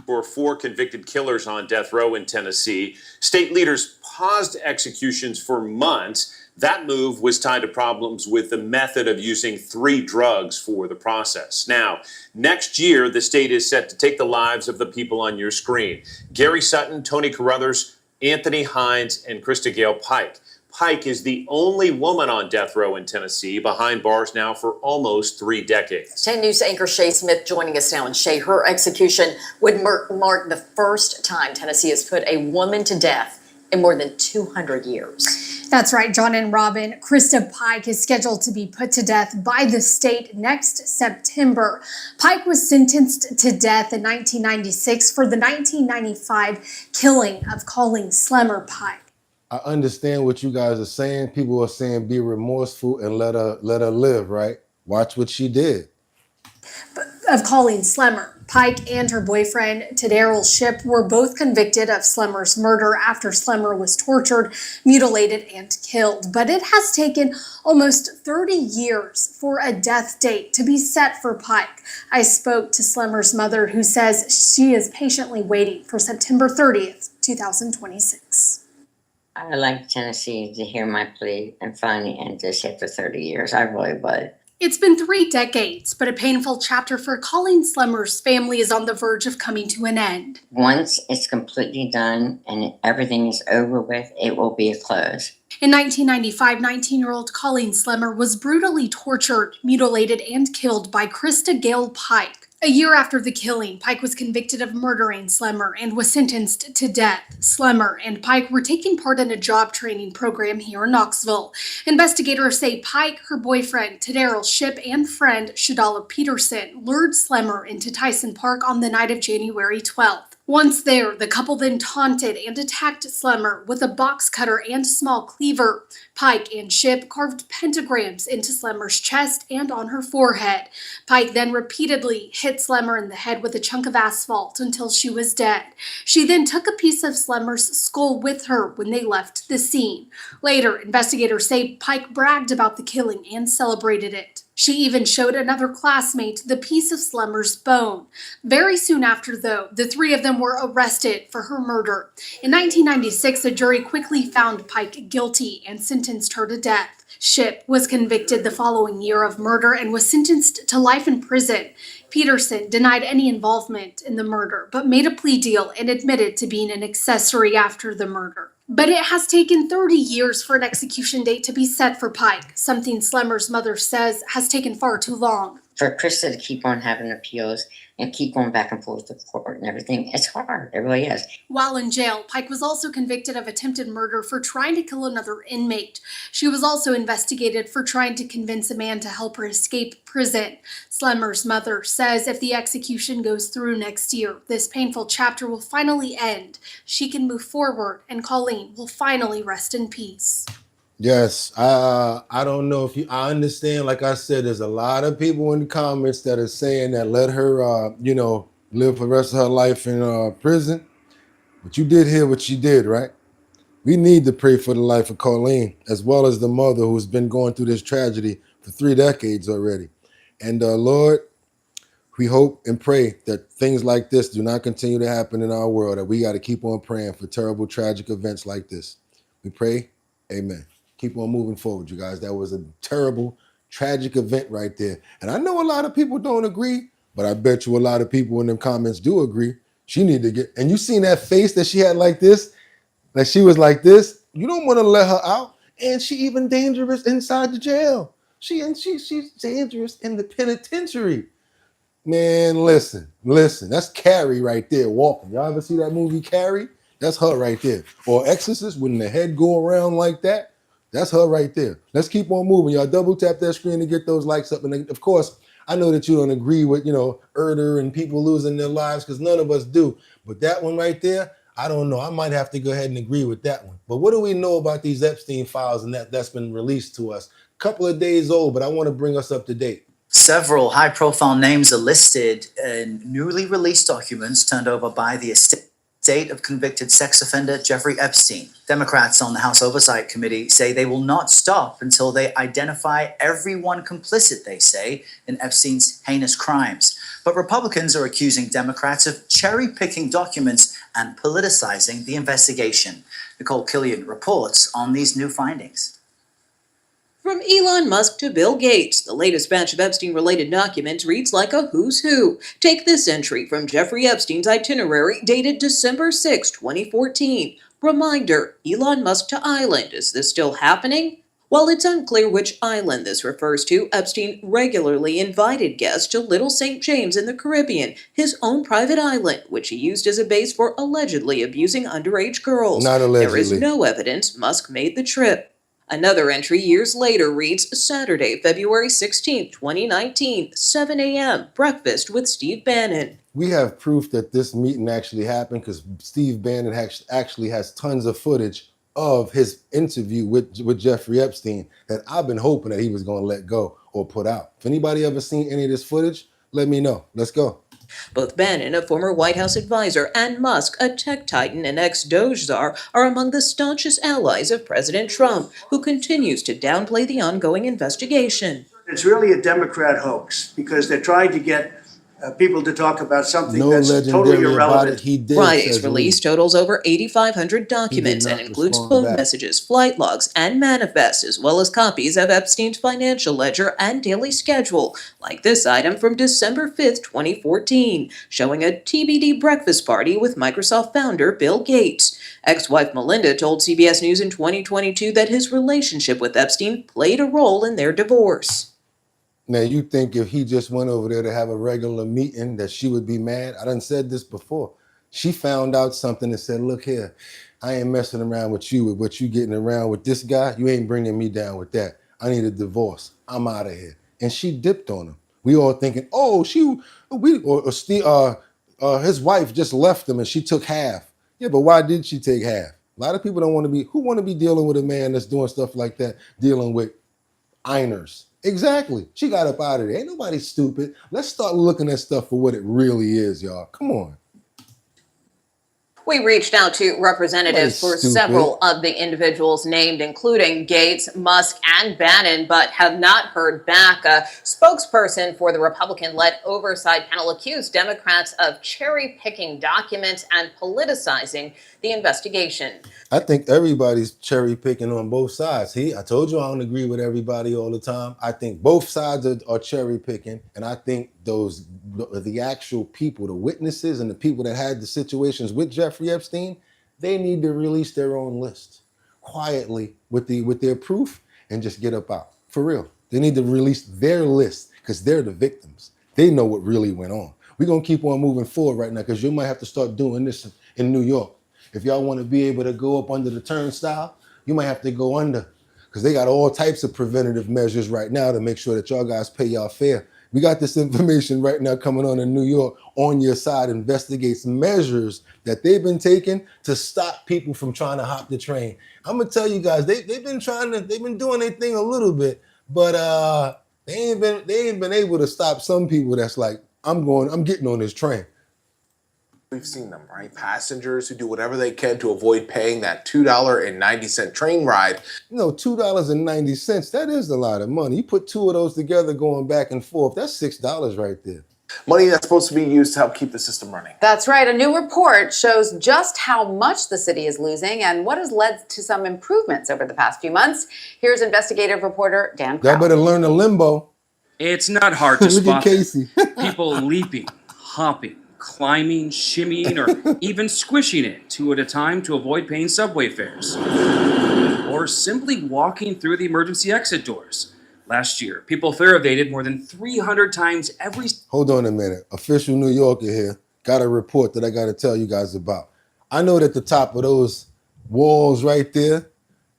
For 4 convicted killers on death row in Tennessee. State leaders paused executions for months. That move was tied to problems with the method of using 3 drugs for the process. Now, next year, the state is set to take the lives of the people on your screen. Gary Sutton, Tony Carruthers, Anthony Hines, and Krista Gale Pike. Pike is the only woman on death row in Tennessee, behind bars now for almost 3 decades. 10 News anchor Shay Smith joining us now. And Shay, her execution would mark the first time Tennessee has put a woman to death in more than 200 years. That's right, John and Robin. Krista Pike is scheduled to be put to death by the state next September. Pike was sentenced to death in 1996 for the 1995 killing of Colleen Slemmer Pike. I understand what you guys are saying. People are saying be remorseful and let her live, right? Watch what she did. Of Colleen Slemmer. Pike and her boyfriend, Tadaryl Shipp, were both convicted of Slemmer's murder after Slemmer was tortured, mutilated, and killed. But it has taken almost 30 years for a death date to be set for Pike. I spoke to Slemmer's mother, who says she is patiently waiting for September 30th, 2026. I would like Tennessee to hear my plea and finally end this after 30 years. I really would. It's been 3 decades, but a painful chapter for Colleen Slemmer's family is on the verge of coming to an end. Once it's completely done and everything is over with, it will be a close. In 1995, 19-year-old Colleen Slemmer was brutally tortured, mutilated, and killed by Krista Gale Pike. A year after the killing, Pike was convicted of murdering Slemmer and was sentenced to death. Slemmer and Pike were taking part in a job training program here in Knoxville. Investigators say Pike, her boyfriend, Tadaryl Shipp, and friend, Shadala Peterson, lured Slemmer into Tyson Park on the night of January 12th. Once there, the couple then taunted and attacked Slemmer with a box cutter and small cleaver. Pike and Shipp carved pentagrams into Slemmer's chest and on her forehead. Pike then repeatedly hit Slemmer in the head with a chunk of asphalt until she was dead. She then took a piece of Slemmer's skull with her when they left the scene. Later, investigators say Pike bragged about the killing and celebrated it. She even showed another classmate the piece of Slemmer's bone. Very soon after, though, the three of them were arrested for her murder. In 1996, a jury quickly found Pike guilty and sentenced her to death. Shipp was convicted the following year of murder and was sentenced to life in prison. Peterson denied any involvement in the murder, but made a plea deal and admitted to being an accessory after the murder. But it has taken 30 years for an execution date to be set for Pike, something Slemmer's mother says has taken far too long. For Krista to keep on having appeals and keep going back and forth to court and everything, it's hard. It really is. While in jail, Pike was also convicted of attempted murder for trying to kill another inmate. She was also investigated for trying to convince a man to help her escape prison. Slemmer's mother says if the execution goes through next year, this painful chapter will finally end. She can move forward, and Colleen will finally rest in peace. Yes, I don't know if I understand. Like I said, there's a lot of people in the comments that are saying that let her, live for the rest of her life in prison. But you did hear what she did, right? We need to pray for the life of Colleen, as well as the mother who's been going through this tragedy for 3 decades already. And Lord, we hope and pray that things like this do not continue to happen in our world, that we got to keep on praying for terrible, tragic events like this. We pray, amen. Keep on moving forward, you guys. That was a terrible, tragic event right there. And I know a lot of people don't agree, but I bet you a lot of people in them comments do agree. She need to get, and you seen that face that she had like this, like she was like this. You don't want to let her out. And she even dangerous inside the jail. She's dangerous in the penitentiary. Man, listen. That's Carrie right there walking. Y'all ever see that movie Carrie? That's her right there. Or Exorcist, when the head go around like that. That's her right there. Let's keep on moving. Y'all double tap that screen to get those likes up. And of course, I know that you don't agree with, murder and people losing their lives, because none of us do. But that one right there, I don't know. I might have to go ahead and agree with that one. But what do we know about these Epstein files and that's been released to us? A couple of days old, but I want to bring us up to date. Several high-profile names are listed in newly released documents turned over by the estate of convicted sex offender Jeffrey Epstein. Democrats on the House Oversight Committee say they will not stop until they identify everyone complicit, they say, in Epstein's heinous crimes. But Republicans are accusing Democrats of cherry-picking documents and politicizing the investigation. Nicole Killian reports on these new findings. From Elon Musk to Bill Gates, the latest batch of Epstein-related documents reads like a who's who. Take this entry from Jeffrey Epstein's itinerary dated December 6, 2014. Reminder, Elon Musk to island. Is this still happening? While it's unclear which island this refers to, Epstein regularly invited guests to Little St. James in the Caribbean, his own private island, which he used as a base for allegedly abusing underage girls. Not allegedly. There is no evidence Musk made the trip. Another entry years later reads, Saturday, February 16, 2019, 7 a.m., breakfast with Steve Bannon. We have proof that this meeting actually happened because Steve Bannon actually has tons of footage of his interview with Jeffrey Epstein that I've been hoping that he was going to let go or put out. If anybody ever seen any of this footage, let me know. Let's go. Both Bannon, a former White House advisor, and Musk, a tech titan and ex-Doge czar, are among the staunchest allies of President Trump, who continues to downplay the ongoing investigation. It's really a Democrat hoax because they're trying to get people to talk about something that's totally irrelevant. Friday's release totals over 8,500 documents and includes phone messages, flight logs, and manifests, as well as copies of Epstein's financial ledger and daily schedule, like this item from December 5th, 2014, showing a TBD breakfast party with Microsoft founder Bill Gates. Ex-wife Melinda told CBS News in 2022 that his relationship with Epstein played a role in their divorce. Now, you think if he just went over there to have a regular meeting that she would be mad? I done said this before. She found out something and said, look here, I ain't messing around with you, with what you getting around with this guy. You ain't bringing me down with that. I need a divorce. I'm out of here. And she dipped on him. We all thinking, oh, his wife just left him and she took half. Yeah, but why did she take half? A lot of people don't want to be dealing with a man that's doing stuff like that, dealing with Einers. Exactly. She got up out of there. Ain't nobody stupid. Let's start looking at stuff for what it really is, y'all. Come on. We reached out to representatives for several of the individuals named, including Gates, Musk, and Bannon, but have not heard back. A spokesperson for the Republican-led oversight panel accused Democrats of cherry-picking documents and politicizing the investigation. I think everybody's cherry picking on both sides. I told you I don't agree with everybody all the time. I think both sides are cherry picking, and I think the actual people, the witnesses and the people that had the situations with Jeffrey Epstein, they need to release their own list quietly with their proof and just get up out. For real. They need to release their list because they're the victims. They know what really went on. We're going to keep on moving forward right now because you might have to start doing this in New York. If y'all want to be able to go up under the turnstile, you might have to go under because they got all types of preventative measures right now to make sure that y'all guys pay y'all fare. We got this information right now coming on in New York. On Your Side investigates measures that they've been taking to stop people from trying to hop the train. I'm gonna tell you guys, they've been doing their thing a little bit, but they ain't been able to stop some people that's like, I'm getting on this train. We've seen them, right? Passengers who do whatever they can to avoid paying that $2.90 train ride. You know, $2.90, that is a lot of money. You put two of those together going back and forth, that's $6 right there. Money that's supposed to be used to help keep the system running. That's right. A new report shows just how much the city is losing and what has led to some improvements over the past few months. Here's investigative reporter Dan Crowley. Y'all better learn the limbo. It's not hard to Look spot at Casey. people leaping, hopping, climbing, shimmying, or even squishing it two at a time to avoid paying subway fares. Or simply walking through the emergency exit doors. Last year, people fare evaded more than 300 times every... Hold on a minute. Official New Yorker here. Got a report that I got to tell you guys about. I know that the top of those walls right there,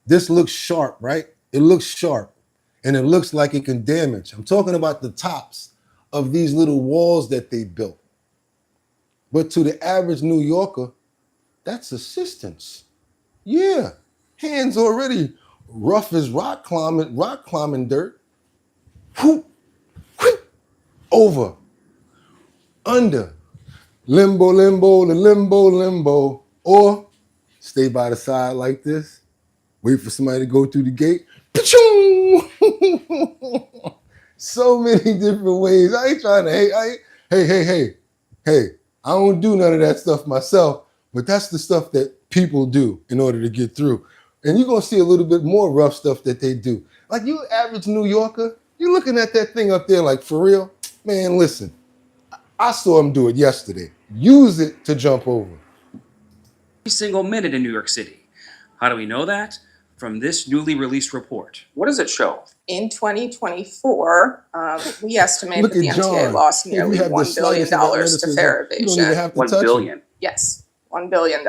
this looks sharp, right? It looks sharp. And it looks like it can damage. I'm talking about the tops of these little walls that they built. But to the average New Yorker, that's assistance. Yeah, hands already rough as rock climbing dirt. Whoop, whoop, over, under, limbo, limbo, the limbo, limbo, or stay by the side like this, wait for somebody to go through the gate. So many different ways. I ain't trying to hey. I don't do none of that stuff myself, but that's the stuff that people do in order to get through. And you're going to see a little bit more rough stuff that they do. Like you average New Yorker, you're looking at that thing up there like, for real? Man, listen, I saw him do it yesterday. Use it to jump over. Every single minute in New York City. How do we know that? From this newly released report. What does it show? In 2024, we estimate that the MTA lost nearly $1 billion to fare evasion. $1 billion. Yes, $1 billion.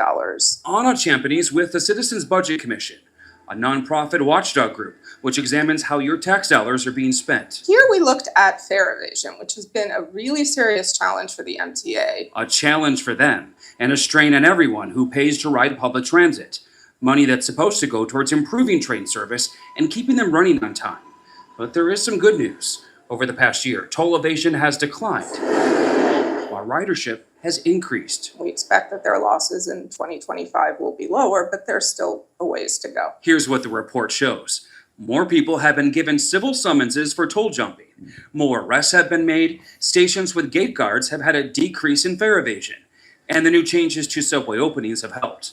Anna Champagny's with the Citizens Budget Commission, a nonprofit watchdog group which examines how your tax dollars are being spent. Here we looked at fare evasion, which has been a really serious challenge for the MTA. A challenge for them and a strain on everyone who pays to ride public transit. Money that's supposed to go towards improving train service and keeping them running on time. But there is some good news. Over the past year, toll evasion has declined, while ridership has increased. We expect that their losses in 2025 will be lower, but there's still a ways to go. Here's what the report shows. More people have been given civil summonses for toll jumping. More arrests have been made. Stations with gate guards have had a decrease in fare evasion. And the new changes to subway openings have helped.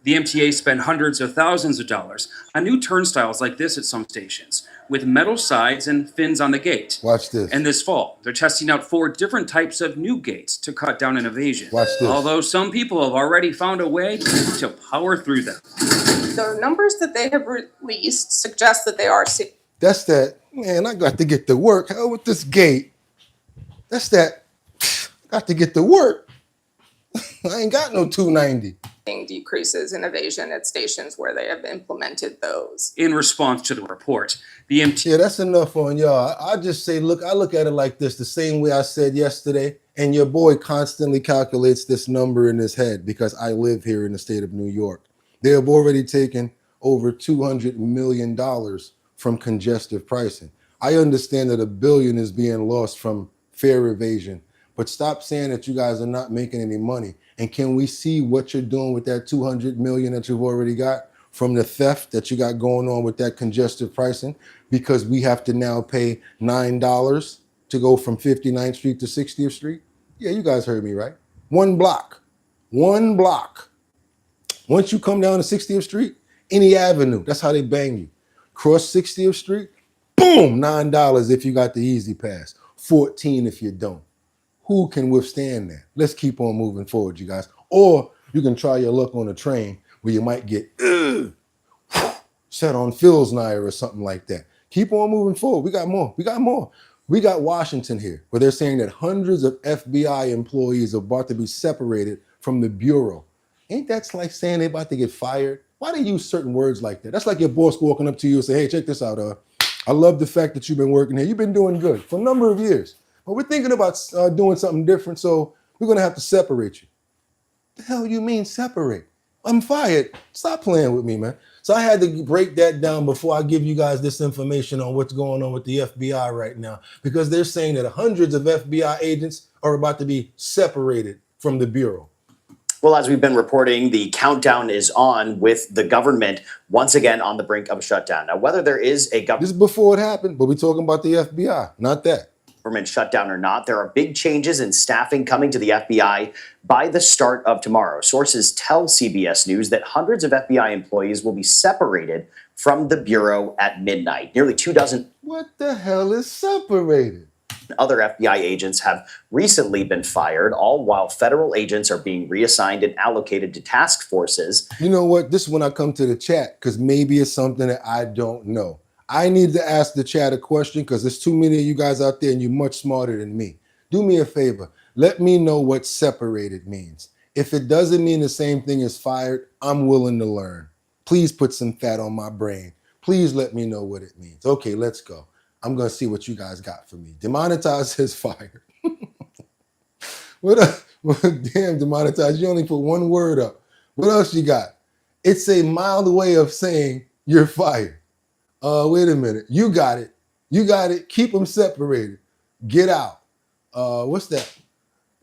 The MTA spent hundreds of thousands of dollars on new turnstiles like this at some stations, with metal sides and fins on the gate. Watch this. And this fall, they're testing out 4 different types of new gates to cut down on evasion. Watch this. Although some people have already found a way to power through them. The numbers that they have released suggest that they are That's that, man, I got to get to work. Hell with this gate. That's that, I got to get to work. I ain't got no 290. Decreases in evasion at stations where they have implemented those. In response to the report, the MTA. Yeah, that's enough on y'all. I just say, look, I look at it like this, the same way I said yesterday, and your boy constantly calculates this number in his head because I live here in the state of New York. They have already taken over $200 million from congestive pricing. I understand that $1 billion is being lost from fare evasion, but stop saying that you guys are not making any money. And can we see what you're doing with that $200 million that you've already got from the theft that you got going on with that congestive pricing? Because we have to now pay $9 to go from 59th Street to 60th Street. Yeah, you guys heard me, right? One block. Once you come down to 60th Street, any avenue, that's how they bang you. Cross 60th Street, boom, $9 if you got the easy pass, $14 if you don't. Who can withstand that? Let's keep on moving forward, you guys. Or you can try your luck on a train where you might get set on Phil's Nire or something like that. Keep on moving forward. We got more. We got Washington here, where they're saying that hundreds of FBI employees are about to be separated from the Bureau. Ain't that like saying they're about to get fired? Why do you use certain words like that? That's like your boss walking up to you and say, hey, check this out. I love the fact that you've been working here. You've been doing good for a number of years. But we're thinking about doing something different, so we're going to have to separate you. The hell you mean separate? I'm fired. Stop playing with me, man. So I had to break that down before I give you guys this information on what's going on with the FBI right now, because they're saying that hundreds of FBI agents are about to be separated from the Bureau. Well, as we've been reporting, the countdown is on with the government once again on the brink of a shutdown. Now, whether there is a This is before it happened, but we're talking about the FBI, not that. Government shutdown or not, there are big changes in staffing coming to the FBI by the start of tomorrow. Sources tell CBS News that hundreds of FBI employees will be separated from the Bureau at midnight. Nearly 24. What the hell is separated? Other FBI agents have recently been fired, all while federal agents are being reassigned and allocated to task forces. You know what? This is when I come to the chat, because maybe it's something that I don't know. I need to ask the chat a question because there's too many of you guys out there and you're much smarter than me. Do me a favor. Let me know what separated means. If it doesn't mean the same thing as fired, I'm willing to learn. Please put some fat on my brain. Please let me know what it means. Okay, let's go. I'm going to see what you guys got for me. Demonetize says fired. What up? Damn, Demonetize, you only put one word up. What else you got? It's a mild way of saying you're fired. Wait a minute. You got it. You got it. Keep them separated. Get out. What's that?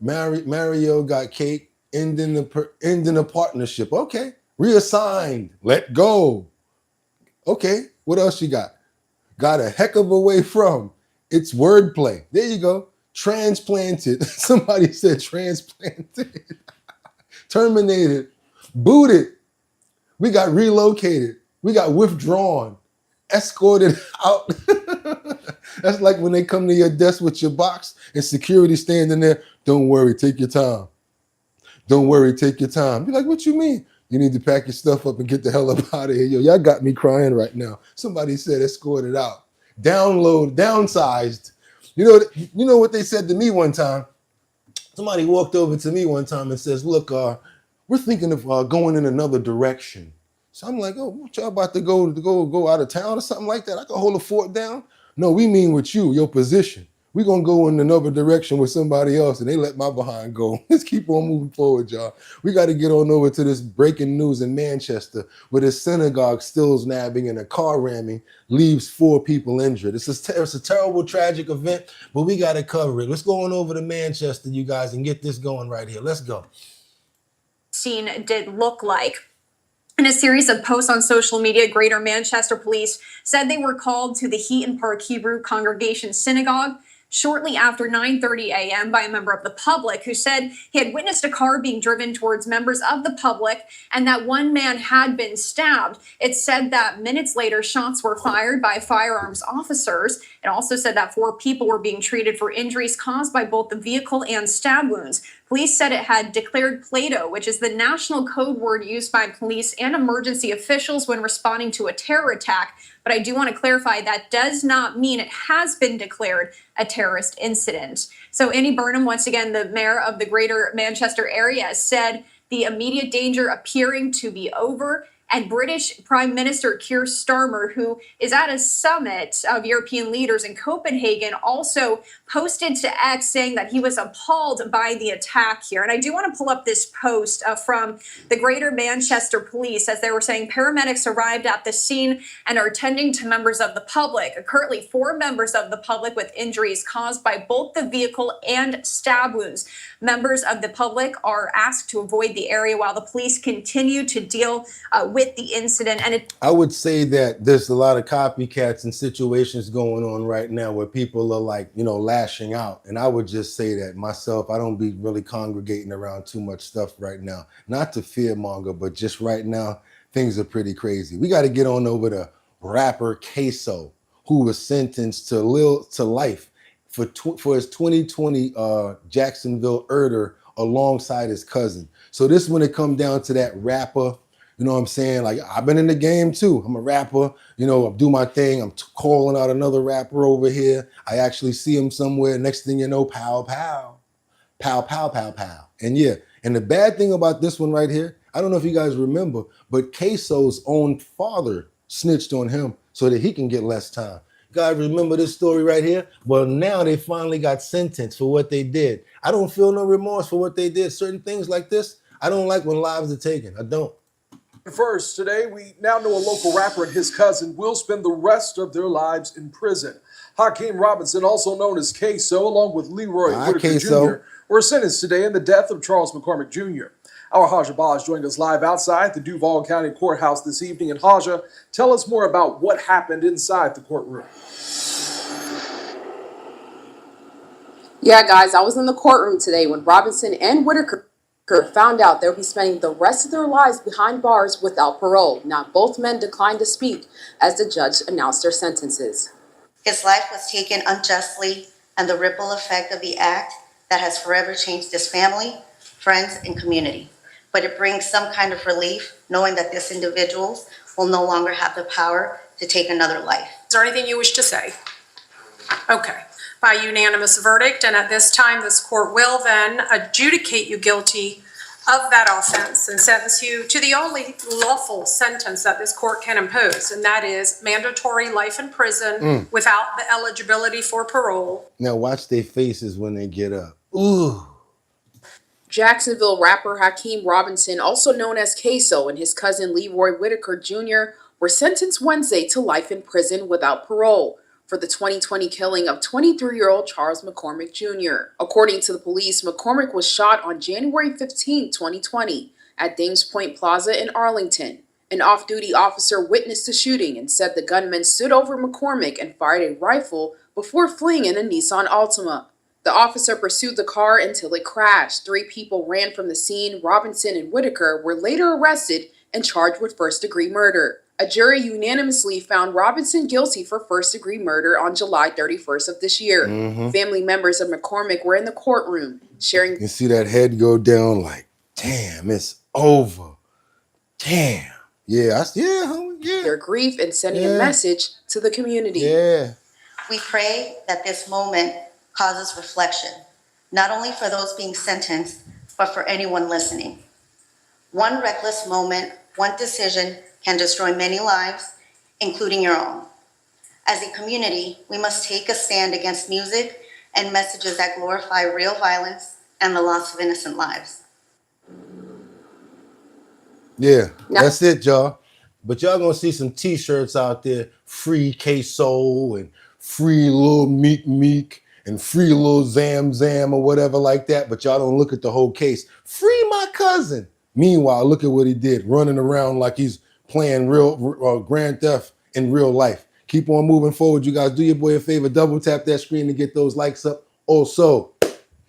Mario got cake. Ending a partnership. Okay. Reassigned. Let go. Okay. What else you got? Got a heck of a way from. It's wordplay. There you go. Transplanted. Somebody said transplanted. Terminated. Booted. We got relocated. We got withdrawn. Escorted out. That's like when they come to your desk with your box and security standing there. Don't worry, take your time. Don't worry, take your time. You're like, what you mean? You need to pack your stuff up and get the hell up out of here. Yo, y'all got me crying right now. Somebody said escorted out. Downsized. You know what they said to me one time? Somebody walked over to me one time and says, look, we're thinking of going in another direction. So I'm like, oh, what y'all about to go out of town or something like that? I can hold a fort down? No, we mean with you, your position. We're going to go in another direction with somebody else, and they let my behind go. Let's keep on moving forward, y'all. We got to get on over to this breaking news in Manchester where this synagogue still nabbing and a car ramming leaves 4 people injured. It's a terrible, tragic event, but we got to cover it. Let's go on over to Manchester, you guys, and get this going right here. Let's go. Scene did look like. In a series of posts on social media, Greater Manchester Police said they were called to the Heaton Park Hebrew Congregation Synagogue shortly after 9:30 a.m. by a member of the public who said he had witnessed a car being driven towards members of the public and that one man had been stabbed. It said that minutes later, shots were fired by firearms officers. It also said that 4 people were being treated for injuries caused by both the vehicle and stab wounds. Police said it had declared Play-Doh, which is the national code word used by police and emergency officials when responding to a terror attack. But I do want to clarify that does not mean it has been declared a terrorist incident. So Annie Burnham, once again, the mayor of the Greater Manchester area, said the immediate danger appearing to be over. And British Prime Minister Keir Starmer, who is at a summit of European leaders in Copenhagen, also posted to X saying that he was appalled by the attack here. And I do want to pull up this post from the Greater Manchester Police, as they were saying paramedics arrived at the scene and are tending to members of the public. Currently, 4 members of the public with injuries caused by both the vehicle and stab wounds. Members of the public are asked to avoid the area while the police continue to deal with the incident. And I would say that there's a lot of copycats and situations going on right now where people are like, lashing out. And I would just say that myself, I don't be really congregating around too much stuff right now. Not to fearmonger, but just right now, things are pretty crazy. We got to get on over to rapper Queso, who was sentenced to life for his 2020 Jacksonville murder alongside his cousin. So this when it comes down to that rapper. You know what I'm saying? Like, I've been in the game too. I'm a rapper, I do my thing. I'm calling out another rapper over here. I actually see him somewhere. Next thing you know, pow, pow, pow, pow, pow, pow. And yeah, and the bad thing about this one right here, I don't know if you guys remember, but Queso's own father snitched on him so that he can get less time. You guys remember this story right here? Well, now they finally got sentenced for what they did. I don't feel no remorse for what they did. Certain things like this, I don't like when lives are taken. I don't. First, today, we now know a local rapper and his cousin will spend the rest of their lives in prison. Hakeem Robinson, also known as Queso, along with Leroy Whitaker Jr., were sentenced today in the death of Charles McCormick Jr. Our Haja Baj joined us live outside the Duval County Courthouse this evening. And Haja, tell us more about what happened inside the courtroom. Yeah, guys, I was in the courtroom today when Robinson and Whitaker found out they'll be spending the rest of their lives behind bars without parole. Now, both men declined to speak as the judge announced their sentences. His life was taken unjustly, and the ripple effect of the act that has forever changed his family, friends, and community. But it brings some kind of relief knowing that these individuals will no longer have the power to take another life. Is there anything you wish to say? Okay. By unanimous verdict, and at this time, this court will then adjudicate you guilty of that offense and sentence you to the only lawful sentence that this court can impose, and that is mandatory life in prison without the eligibility for parole. Now watch their faces when they get up. Ooh. Jacksonville rapper Hakeem Robinson, also known as Queso, and his cousin Leroy Whitaker Jr. were sentenced Wednesday to life in prison without parole for the 2020 killing of 23-year-old Charles McCormick Jr. According to the police, McCormick was shot on January 15, 2020 at Dames Point Plaza in Arlington. An off-duty officer witnessed the shooting and said the gunman stood over McCormick and fired a rifle before fleeing in a Nissan Altima. The officer pursued the car until it crashed. 3 people ran from the scene. Robinson and Whitaker were later arrested and charged with first-degree murder. A jury unanimously found Robinson guilty for first-degree murder on July 31st of this year. Family members of McCormick were in the courtroom sharing. You see that head go down like, damn, it's over. Damn. Yeah, their grief and sending a message to the community. Yeah. We pray that this moment causes reflection, not only for those being sentenced, but for anyone listening. One reckless moment, one decision can destroy many lives, including your own. As a community, we must take a stand against music and messages that glorify real violence and the loss of innocent lives. Yeah, that's it, y'all. But y'all gonna see some t-shirts out there, free Queso and free Lil Meek and free Lil Zam or whatever like that, but y'all don't look at the whole case. Free my cousin. Meanwhile, look at what he did, running around like he's playing real Grand Theft in real life. Keep on moving forward, you guys. Do your boy a favor. Double tap that screen to get those likes up. Also,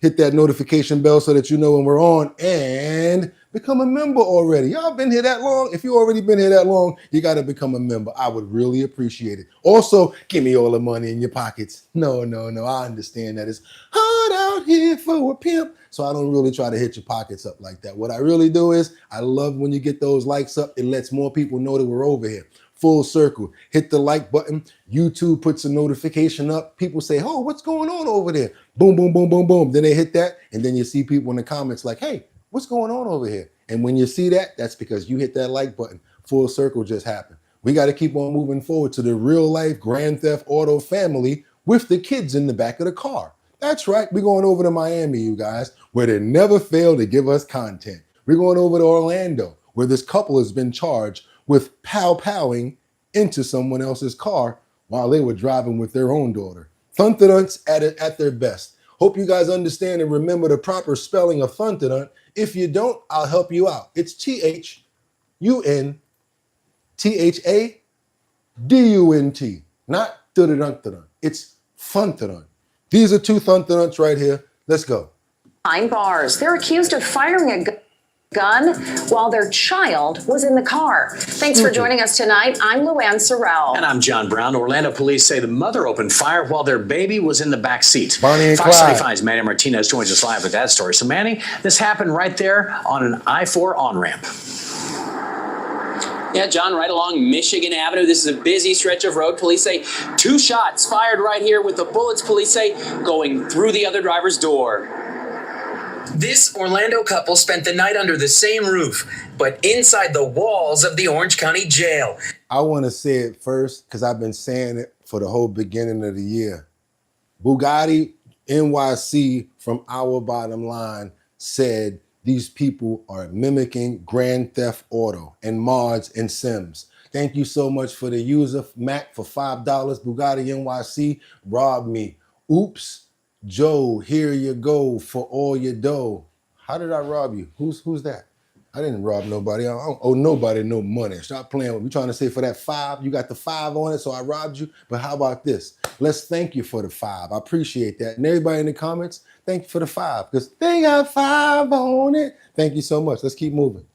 hit that notification bell so that you know when we're on, and become a member already. Y'all been here that long? If you already been here that long, you got to become a member. I would really appreciate it. Also, give me all the money in your pockets. No. I understand that it's hard out here for a pimp. So I don't really try to hit your pockets up like that. What I really do is I love when you get those likes up. It lets more people know that we're over here. Full circle. Hit the like button. YouTube puts a notification up. People say, oh, what's going on over there? Boom, boom, boom, boom, boom. Then they hit that. And then you see people in the comments like, hey, what's going on over here? And when you see that, that's because you hit that like button. Full circle just happened. We got to keep on moving forward to the real life Grand Theft Auto family with the kids in the back of the car. That's right. We're going over to Miami, you guys, where they never fail to give us content. We're going over to Orlando, where this couple has been charged with pow-powing into someone else's car while they were driving with their own daughter. Thunderunts at their best. Hope you guys understand and remember the proper spelling of Thunderunt. If you don't, I'll help you out. It's Thuntadunt, not Thunderunt. It's Thunderunt. These are 2 Thunderunts right here. Let's go. Behind bars. They're accused of firing a gun while their child was in the car. Thanks for joining us tonight. I'm Luann Sorrell. And I'm John Brown. Orlando police say the mother opened fire while their baby was in the back seat. Bonnie and Fox Clyde. 35's Manny Martinez joins us live with that story. So Manny, this happened right there on an I-4 on-ramp. Yeah, John, right along Michigan Avenue. This is a busy stretch of road. Police say 2 shots fired right here with the bullets, police say, going through the other driver's door. This Orlando couple spent the night under the same roof, but inside the walls of the Orange County Jail. I want to say it first because I've been saying it for the whole beginning of the year. Bugatti NYC from Our Bottom Line said these people are mimicking Grand Theft Auto and mods and Sims. Thank you so much for the user, Mac, for $5. Bugatti NYC robbed me. Oops. Joe, here you go for all your dough. How did I rob you? Who's that? I didn't rob nobody. I don't owe nobody no money. Stop playing with me. Trying to say for that 5, you got the 5 on it, so I robbed you. But how about this? Let's thank you for the 5. I appreciate that. And everybody in the comments, thank you for the 5 because they got 5 on it. Thank you so much. Let's keep moving.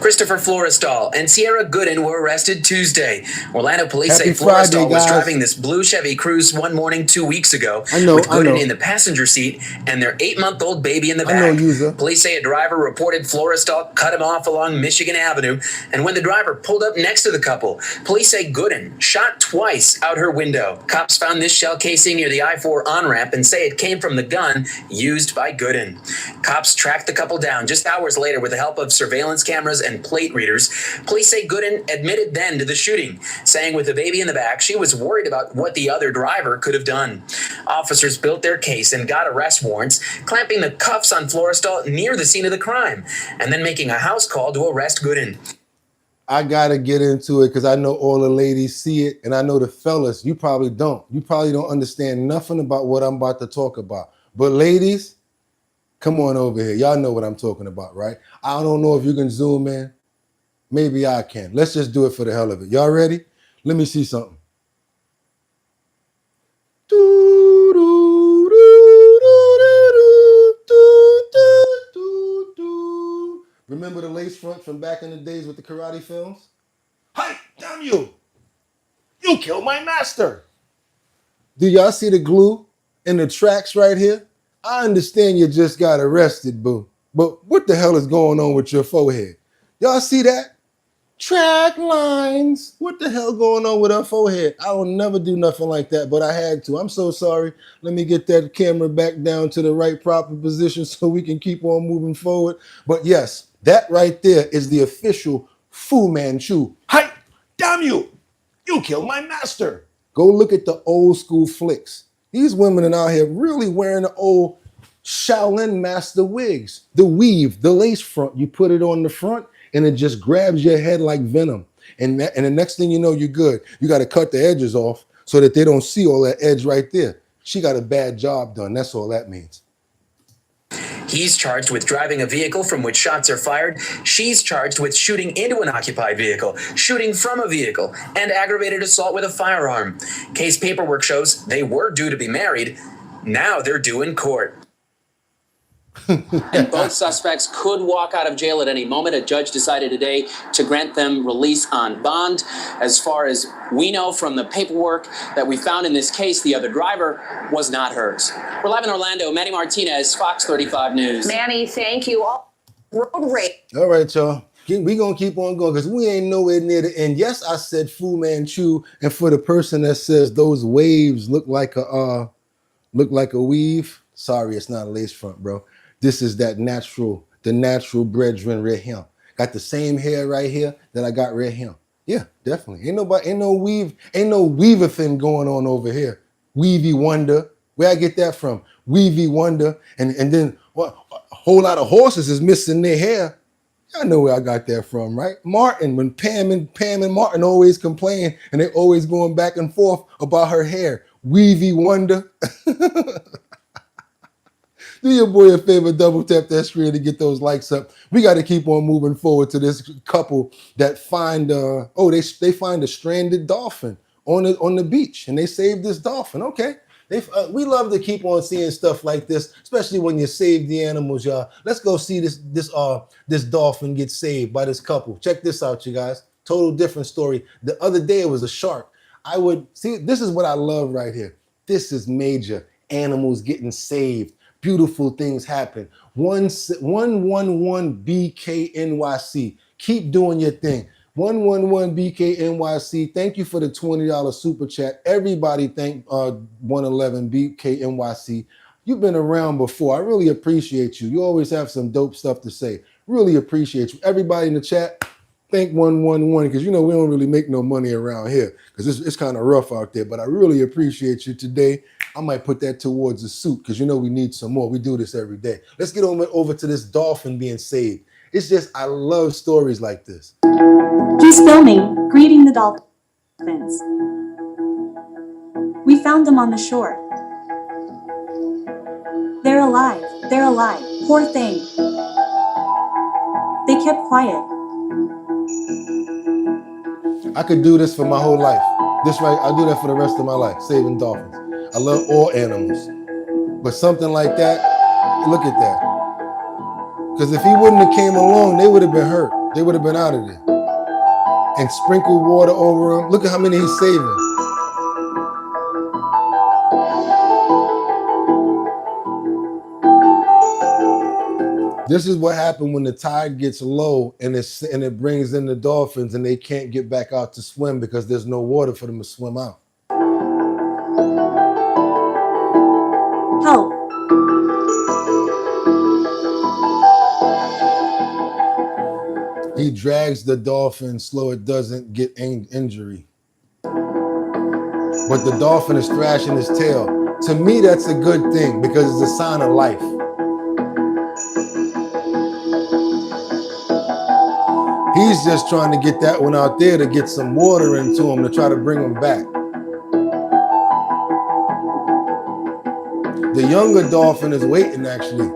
Christopher Florestal and Sierra Gooden were arrested Tuesday. Orlando police Happy say Florestal Friday, was guys. driving this blue Chevy Cruze one morning 2 weeks ago I know. with Gooden in the passenger seat and their 8-month-old baby in the back. user. Police say a driver reported Florestal cut him off along Michigan Avenue, and when the driver pulled up next to the couple, police say Gooden shot twice out her window. Cops found this shell casing near the I-4 on-ramp and say it came from the gun used by Gooden. Cops tracked the couple down just hours later with the help of surveillance cameras and plate readers. Police say Gooden admitted then to the shooting, saying with the baby in the back, she was worried about what the other driver could have done. Officers built their case and got arrest warrants, clamping the cuffs on Florestal near the scene of the crime, and then making a house call to arrest Gooden. I got to get into it because I know all the ladies see it, and I know the fellas, you probably don't. You probably don't understand nothing about what I'm about to talk about. But ladies, come on over here. Y'all know what I'm talking about, right? I don't know if you can zoom in. Maybe I can. Let's just do it for the hell of it. Y'all ready? Let me see something. Remember the lace front from back in the days with the karate films? Hi, damn you! You killed my master! Do y'all see the glue in the tracks right here? I understand you just got arrested, boo. But what the hell is going on with your forehead? Y'all see that? Track lines. What the hell going on with her forehead? I will never do nothing like that, but I had to. I'm so sorry. Let me get that camera back down to the right proper position so we can keep on moving forward. But yes, that right there is the official Fu Manchu. Hi, damn you! You killed my master. Go look at the old school flicks. These women are out here really wearing the old Shaolin master wigs. The weave, the lace front, you put it on the front and it just grabs your head like venom. And the next thing you know, you're good. You got to cut the edges off so that they don't see all that edge right there. She got a bad job done. That's all that means. He's charged with driving a vehicle from which shots are fired. She's charged with shooting into an occupied vehicle, shooting from a vehicle, and aggravated assault with a firearm. Case paperwork shows they were due to be married. Now they're due in court. And both suspects could walk out of jail at any moment. A judge decided today to grant them release on bond. As far as we know from the paperwork that we found in this case, the other driver was not hers. We're live in Orlando. Manny Martinez, Fox 35 News. Manny, thank you. Road rage. All right, y'all. We gonna keep on going because we ain't nowhere near the end. Yes, I said Fu Manchu, and for the person that says those waves look like a weave, sorry, it's not a lace front, bro. This is the natural brethren right here. Got the same hair right here that I got right here. Yeah, definitely. Ain't no weaver thing going on over here. Weavy wonder. Where I get that from? Weavy wonder. And then what? A whole lot of horses is missing their hair. Y'all know where I got that from, right? Martin, when Pam and Martin always complain and they always going back and forth about her hair. Weavy wonder. Do your boy a favor, double tap that screen to get those likes up. We got to keep on moving forward to this couple that find they find a stranded dolphin on the beach, and they saved this dolphin. Okay, we love to keep on seeing stuff like this, especially when you save the animals, y'all. Let's go see this dolphin get saved by this couple. Check this out, you guys. Total different story. The other day it was a shark. This is what I love right here. This is major. Animals getting saved. Beautiful things happen. 111 BKNYC. Keep doing your thing. 111 BKNYC. Thank you for the $20 super chat. Everybody thank 111 BKNYC. You've been around before. I really appreciate you. You always have some dope stuff to say. Really appreciate you. Everybody in the chat, thank 111 because we don't really make no money around here because it's kind of rough out there. But I really appreciate you today. I might put that towards a suit because we need some more. We do this every day. Let's get over to this dolphin being saved. It's just, I love stories like this. He's filming, greeting the dolphins. We found them on the shore. They're alive. They're alive. Poor thing. They kept quiet. I could do this for my whole life. I'll do that for the rest of my life, saving dolphins. I love all animals. But something like that, look at that. Because if he wouldn't have came along, they would have been hurt. They would have been out of there. And sprinkled water over them. Look at how many he's saving. This is what happened when the tide gets low and it brings in the dolphins and they can't get back out to swim because there's no water for them to swim out. Help. He drags the dolphin so it doesn't get injury. But the dolphin is thrashing his tail. To me, that's a good thing because it's a sign of life. He's just trying to get that one out there to get some water into him to try to bring him back. The younger dolphin is waiting, actually.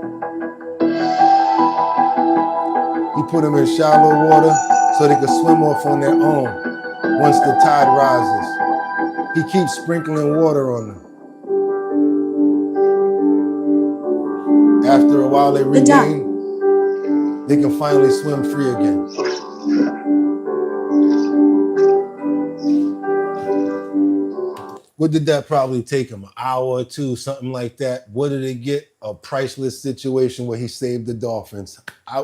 You put them in shallow water so they can swim off on their own once the tide rises. He keeps sprinkling water on them. After a while, they regain. They can finally swim free again. What did that probably take him? An hour or two, something like that. What did it get? A priceless situation where he saved the dolphins.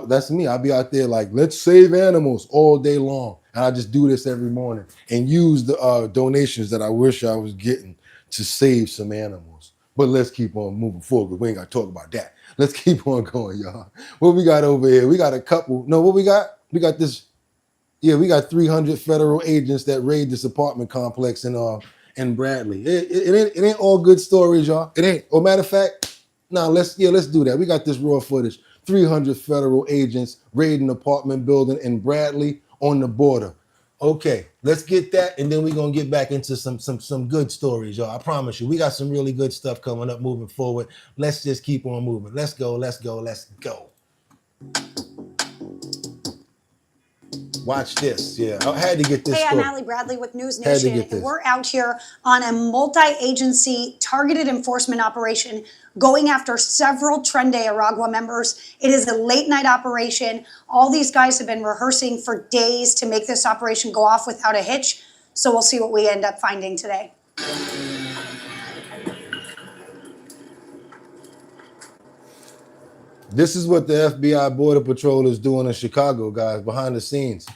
That's me. I'll be out there like, let's save animals all day long. And I just do this every morning and use the donations that I wish I was getting to save some animals. But let's keep on moving forward because we ain't got to talk about that. Let's keep on going, y'all. What we got over here? We got a couple. No, what we got? We got this. Yeah, we got 300 federal agents that raid this apartment complex in Bradley. It ain't all good stories, y'all. It ain't. Oh, matter of fact, let's do that. We got this raw footage. 300 federal agents raid an apartment building in Bradley on the border. Okay, let's get that, and then we're gonna get back into some good stories, y'all. I promise you, we got some really good stuff coming up moving forward. Let's just keep on moving. Let's go, let's go, let's go. Watch this. Yeah, I had to get this. Hey, story. I'm Allie Bradley with News Had to Nation, get this. and we're out here on a multi-agency targeted enforcement operation going after several Tren de Aragua members. It is a late-night operation. All these guys have been rehearsing for days to make this operation go off without a hitch, so we'll see what we end up finding today. This is what the FBI Border Patrol is doing in Chicago, guys, behind the scenes.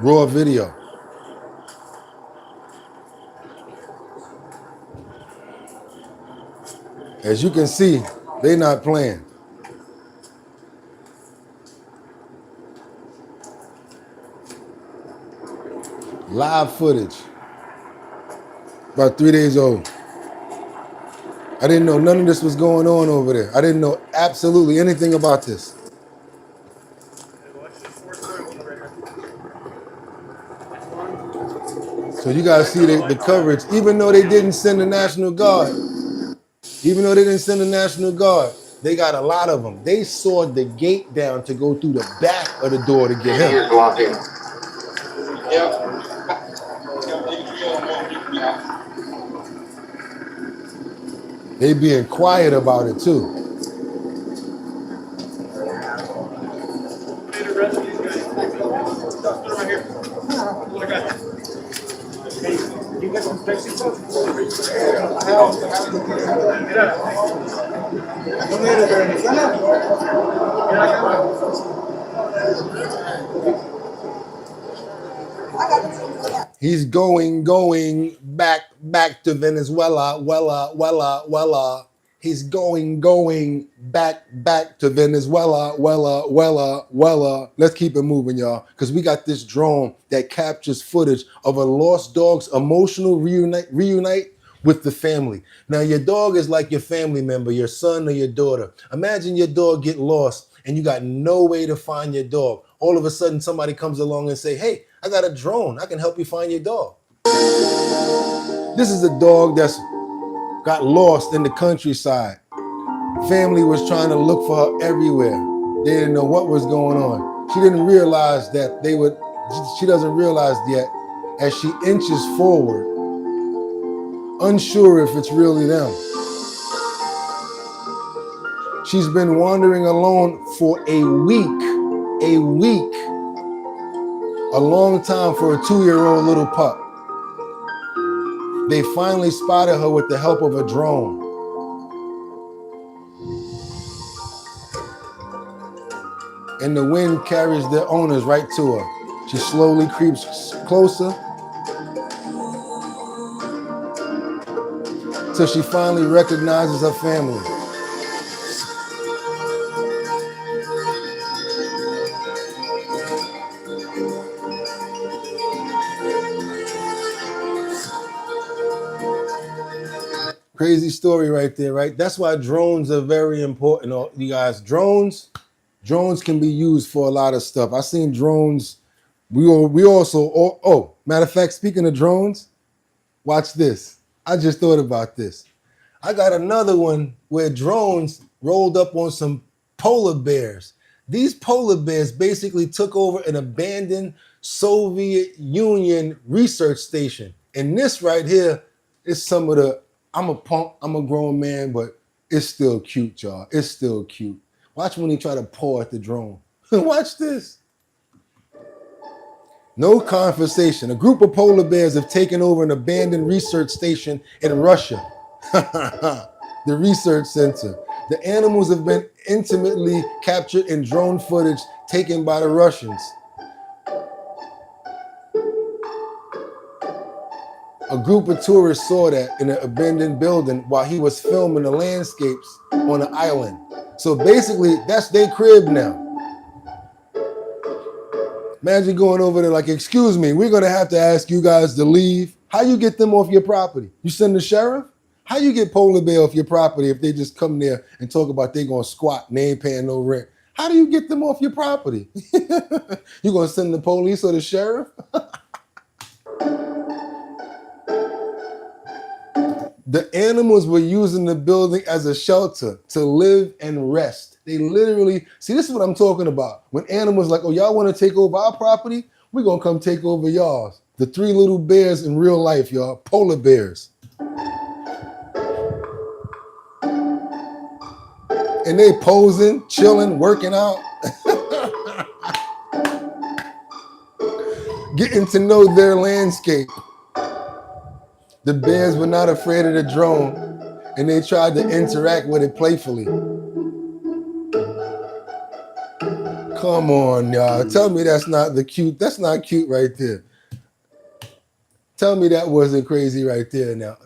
Raw video. As you can see, they're not playing. Live footage. About 3 days old. I didn't know none of this was going on over there. I didn't know absolutely anything about this. So you guys see the coverage, even though they didn't send the National Guard, they got a lot of them. They sawed the gate down to go through the back of the door to get him. They being quiet about it too. He's going back to Venezuela, Wella. He's going back to Venezuela, Wella. Let's keep it moving, y'all, because we got this drone that captures footage of a lost dog's emotional reunite with the family. Now, your dog is like your family member, your son or your daughter. Imagine your dog get lost and you got no way to find your dog. All of a sudden, somebody comes along and say, hey, I got a drone. I can help you find your dog. This is a dog that's got lost in the countryside. Family was trying to look for her everywhere. They didn't know what was going on. She didn't realize that she doesn't realize yet as she inches forward, unsure if it's really them. She's been wandering alone for a week. A long time for a 2-year-old little pup. They finally spotted her with the help of a drone. And the wind carries their owners right to her. She slowly creeps closer till she finally recognizes her family. Crazy story right there, right? That's why drones are very important, you guys. Drones can be used for a lot of stuff. I seen drones. We also, matter of fact, speaking of drones, watch this. I just thought about this. I got another one where drones rolled up on some polar bears. These polar bears basically took over an abandoned Soviet Union research station. And this right here is some of the, I'm a punk, I'm a grown man, but it's still cute, y'all. It's still cute. Watch when he try to paw at the drone. Watch this. No conversation. A group of polar bears have taken over an abandoned research station in Russia. The research center. The animals have been intimately captured in drone footage taken by the Russians. A group of tourists saw that in an abandoned building while he was filming the landscapes on an island. So basically, that's their crib now. Imagine going over there like, excuse me, we're gonna have to ask you guys to leave. How you get them off your property? You send the sheriff? How you get polar bear off your property if they just come there and talk about they gonna squat and they ain't paying no rent? How do you get them off your property? You gonna send the police or the sheriff? The animals were using the building as a shelter to live and rest. They literally, see, this is what I'm talking about. When animals like, oh, y'all want to take over our property? We're going to come take over y'all's. The 3 little bears in real life, y'all, polar bears. And they posing, chilling, working out. Getting to know their landscape. The bears were not afraid of the drone, and they tried to interact with it playfully. Come on, y'all. Tell me that's not cute right there. Tell me that wasn't crazy right there now.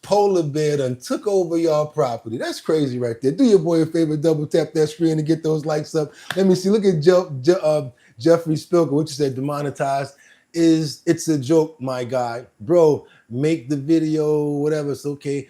Polar bear done took over y'all property. That's crazy right there. Do your boy a favor, double tap that screen and get those likes up. Let me see. Look at Jeffrey Spilker, what you said, demonetized. It's a joke, my guy. Bro, make the video, whatever, it's okay.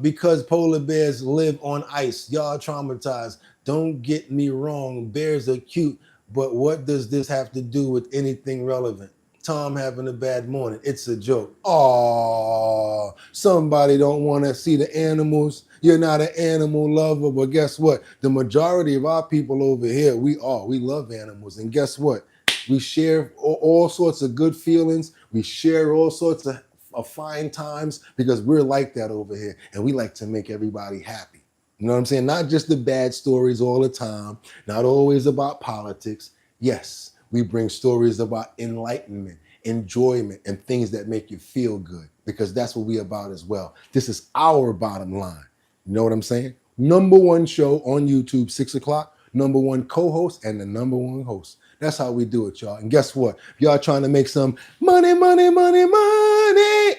Because polar bears live on ice. Y'all traumatized. Don't get me wrong, bears are cute, but what does this have to do with anything relevant? Tom having a bad morning. It's a joke. Oh, somebody don't want to see the animals. You're not an animal lover, but guess what? The majority of our people over here, we love animals. And guess what? We share all sorts of good feelings. We share all sorts of fine times because we're like that over here. And we like to make everybody happy. You know what I'm saying? Not just the bad stories all the time. Not always about politics. Yes, we bring stories about enlightenment, enjoyment, and things that make you feel good because that's what we about as well. This is our bottom line. You know what I'm saying? #1 show on YouTube, 6 o'clock. #1 co-host and the #1 host. That's how we do it, y'all. And guess what? If y'all trying to make some money,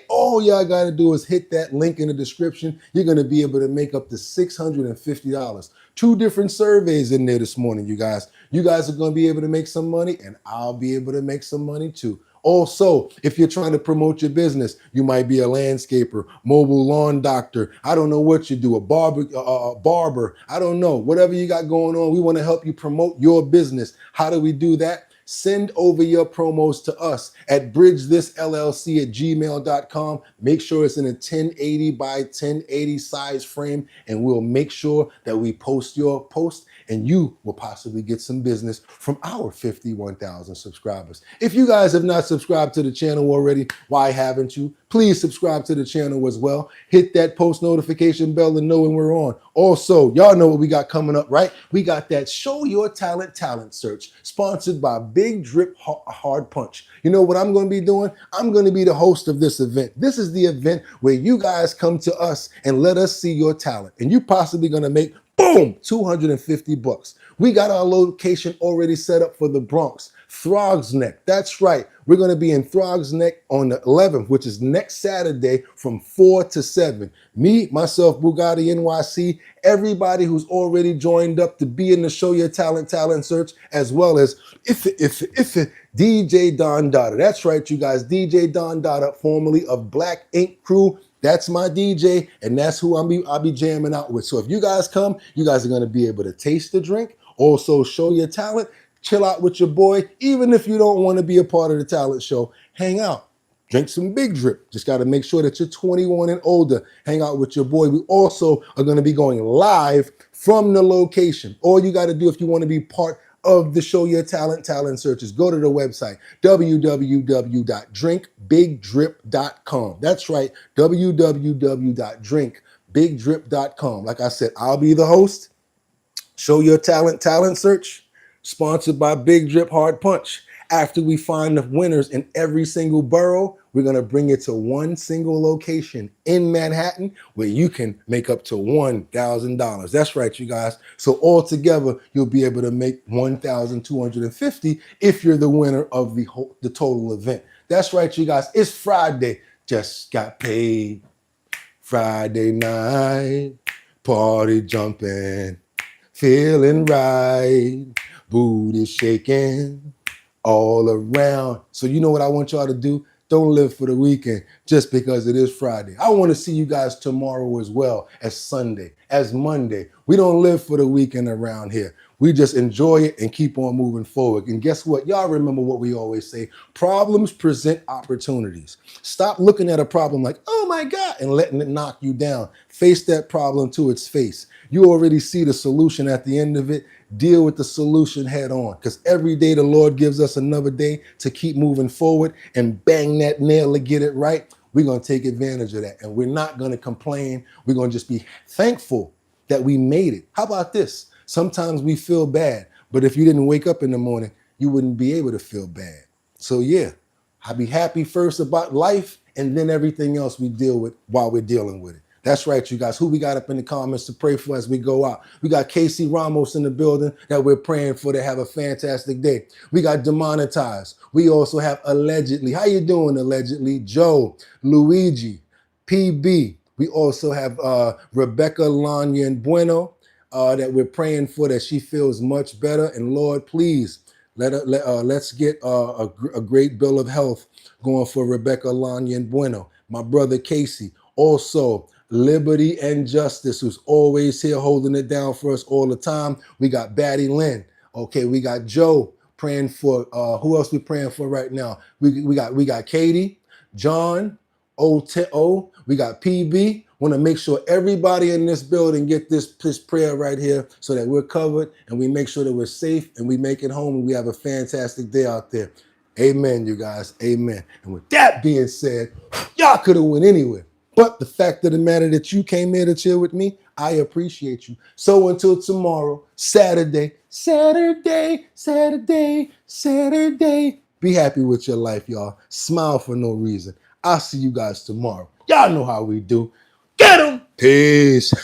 all y'all got to do is hit that link in the description. You're going to be able to make up to $650. 2 different surveys in there this morning, you guys. You guys are going to be able to make some money, and I'll be able to make some money too. Also, if you're trying to promote your business, you might be a landscaper, mobile lawn doctor. I don't know what you do, a barber. I don't know. Whatever you got going on, we want to help you promote your business. How do we do that? Send over your promos to us at bridgethisllc@gmail.com. Make sure it's in a 1080 by 1080 size frame, and we'll make sure that we post your post, and you will possibly get some business from our 51,000 subscribers. If you guys have not subscribed to the channel already, why haven't you? Please subscribe to the channel as well. Hit that post notification bell to know when we're on. Also, y'all know what we got coming up, right? We got that Show Your Talent search sponsored by Big Drip Hard Punch. You know what I'm going to be doing? I'm going to be the host of this event. This is the event where you guys come to us and let us see your talent. And you possibly going to make, boom, $250. We got our location already set up for the Bronx. Throgs Neck. That's right. We're going to be in Throgs Neck on the 11th, which is next Saturday from 4 to 7. Me, myself, BOOGOTTINYC, everybody who's already joined up to be in the Show Your Talent search, as well as DJ Don Dada. That's right, you guys. DJ Don Dada, formerly of Black Ink Crew. That's my DJ, and that's who I'll be jamming out with. So if you guys come, you guys are going to be able to taste the drink, also show your talent, chill out with your boy. Even if you don't want to be a part of the talent show, hang out. Drink some Big Drip. Just got to make sure that you're 21 and older. Hang out with your boy. We also are going to be going live from the location. All you got to do if you want to be part of the Show Your Talent searches, go to the website, www.drinkbigdrip.com. That's right, www.drinkbigdrip.com. Like I said, I'll be the host. Show Your Talent search, sponsored by Big Drip Hard Punch. After we find the winners in every single borough, we're going to bring it to one single location in Manhattan where you can make up to $1,000. That's right, you guys. So altogether, you'll be able to make $1,250 if you're the winner of the total event. That's right, you guys. It's Friday. Just got paid. Friday night. Party jumping. Feeling right. Booty shaking. All around. So you know what I want y'all to do? Don't live for the weekend just because it is Friday. I want to see you guys tomorrow as well as Sunday, as Monday. We don't live for the weekend around here. We just enjoy it and keep on moving forward. And guess what? Y'all remember what we always say. Problems present opportunities. Stop looking at a problem like, oh my God, and letting it knock you down. Face that problem to its face. You already see the solution at the end of it. Deal with the solution head on. Because every day the Lord gives us another day to keep moving forward and bang that nail to get it right. We're going to take advantage of that. And we're not going to complain. We're going to just be thankful that we made it. How about this? Sometimes we feel bad, but if you didn't wake up in the morning, you wouldn't be able to feel bad. So yeah, I'll be happy first about life and then everything else we deal with while we're dealing with it. That's right, you guys. Who we got up in the comments to pray for as we go out? We got Casey Ramos in the building that we're praying for to have a fantastic day. We got Demonetized. We also have Allegedly. How you doing, Allegedly? Joe, Luigi, PB. We also have Rebecca Lanyan Bueno. That we're praying for, that she feels much better. And Lord, please let's get a great bill of health going for Rebecca Lanyan Bueno. My brother Casey, also Liberty and Justice, who's always here holding it down for us all the time. We got Batty Lynn. Okay, we got Joe praying for. Who else we praying for right now? We got Katie, John, O. We got PB. Want to make sure everybody in this building get this prayer right here so that we're covered and we make sure that we're safe and we make it home and we have a fantastic day out there. Amen, you guys. Amen. And with that being said, y'all could have went anywhere. But the fact of the matter that you came here to chill with me, I appreciate you. So until tomorrow, Saturday, be happy with your life, y'all. Smile for no reason. I'll see you guys tomorrow. Y'all know how we do. Get 'em. Peace.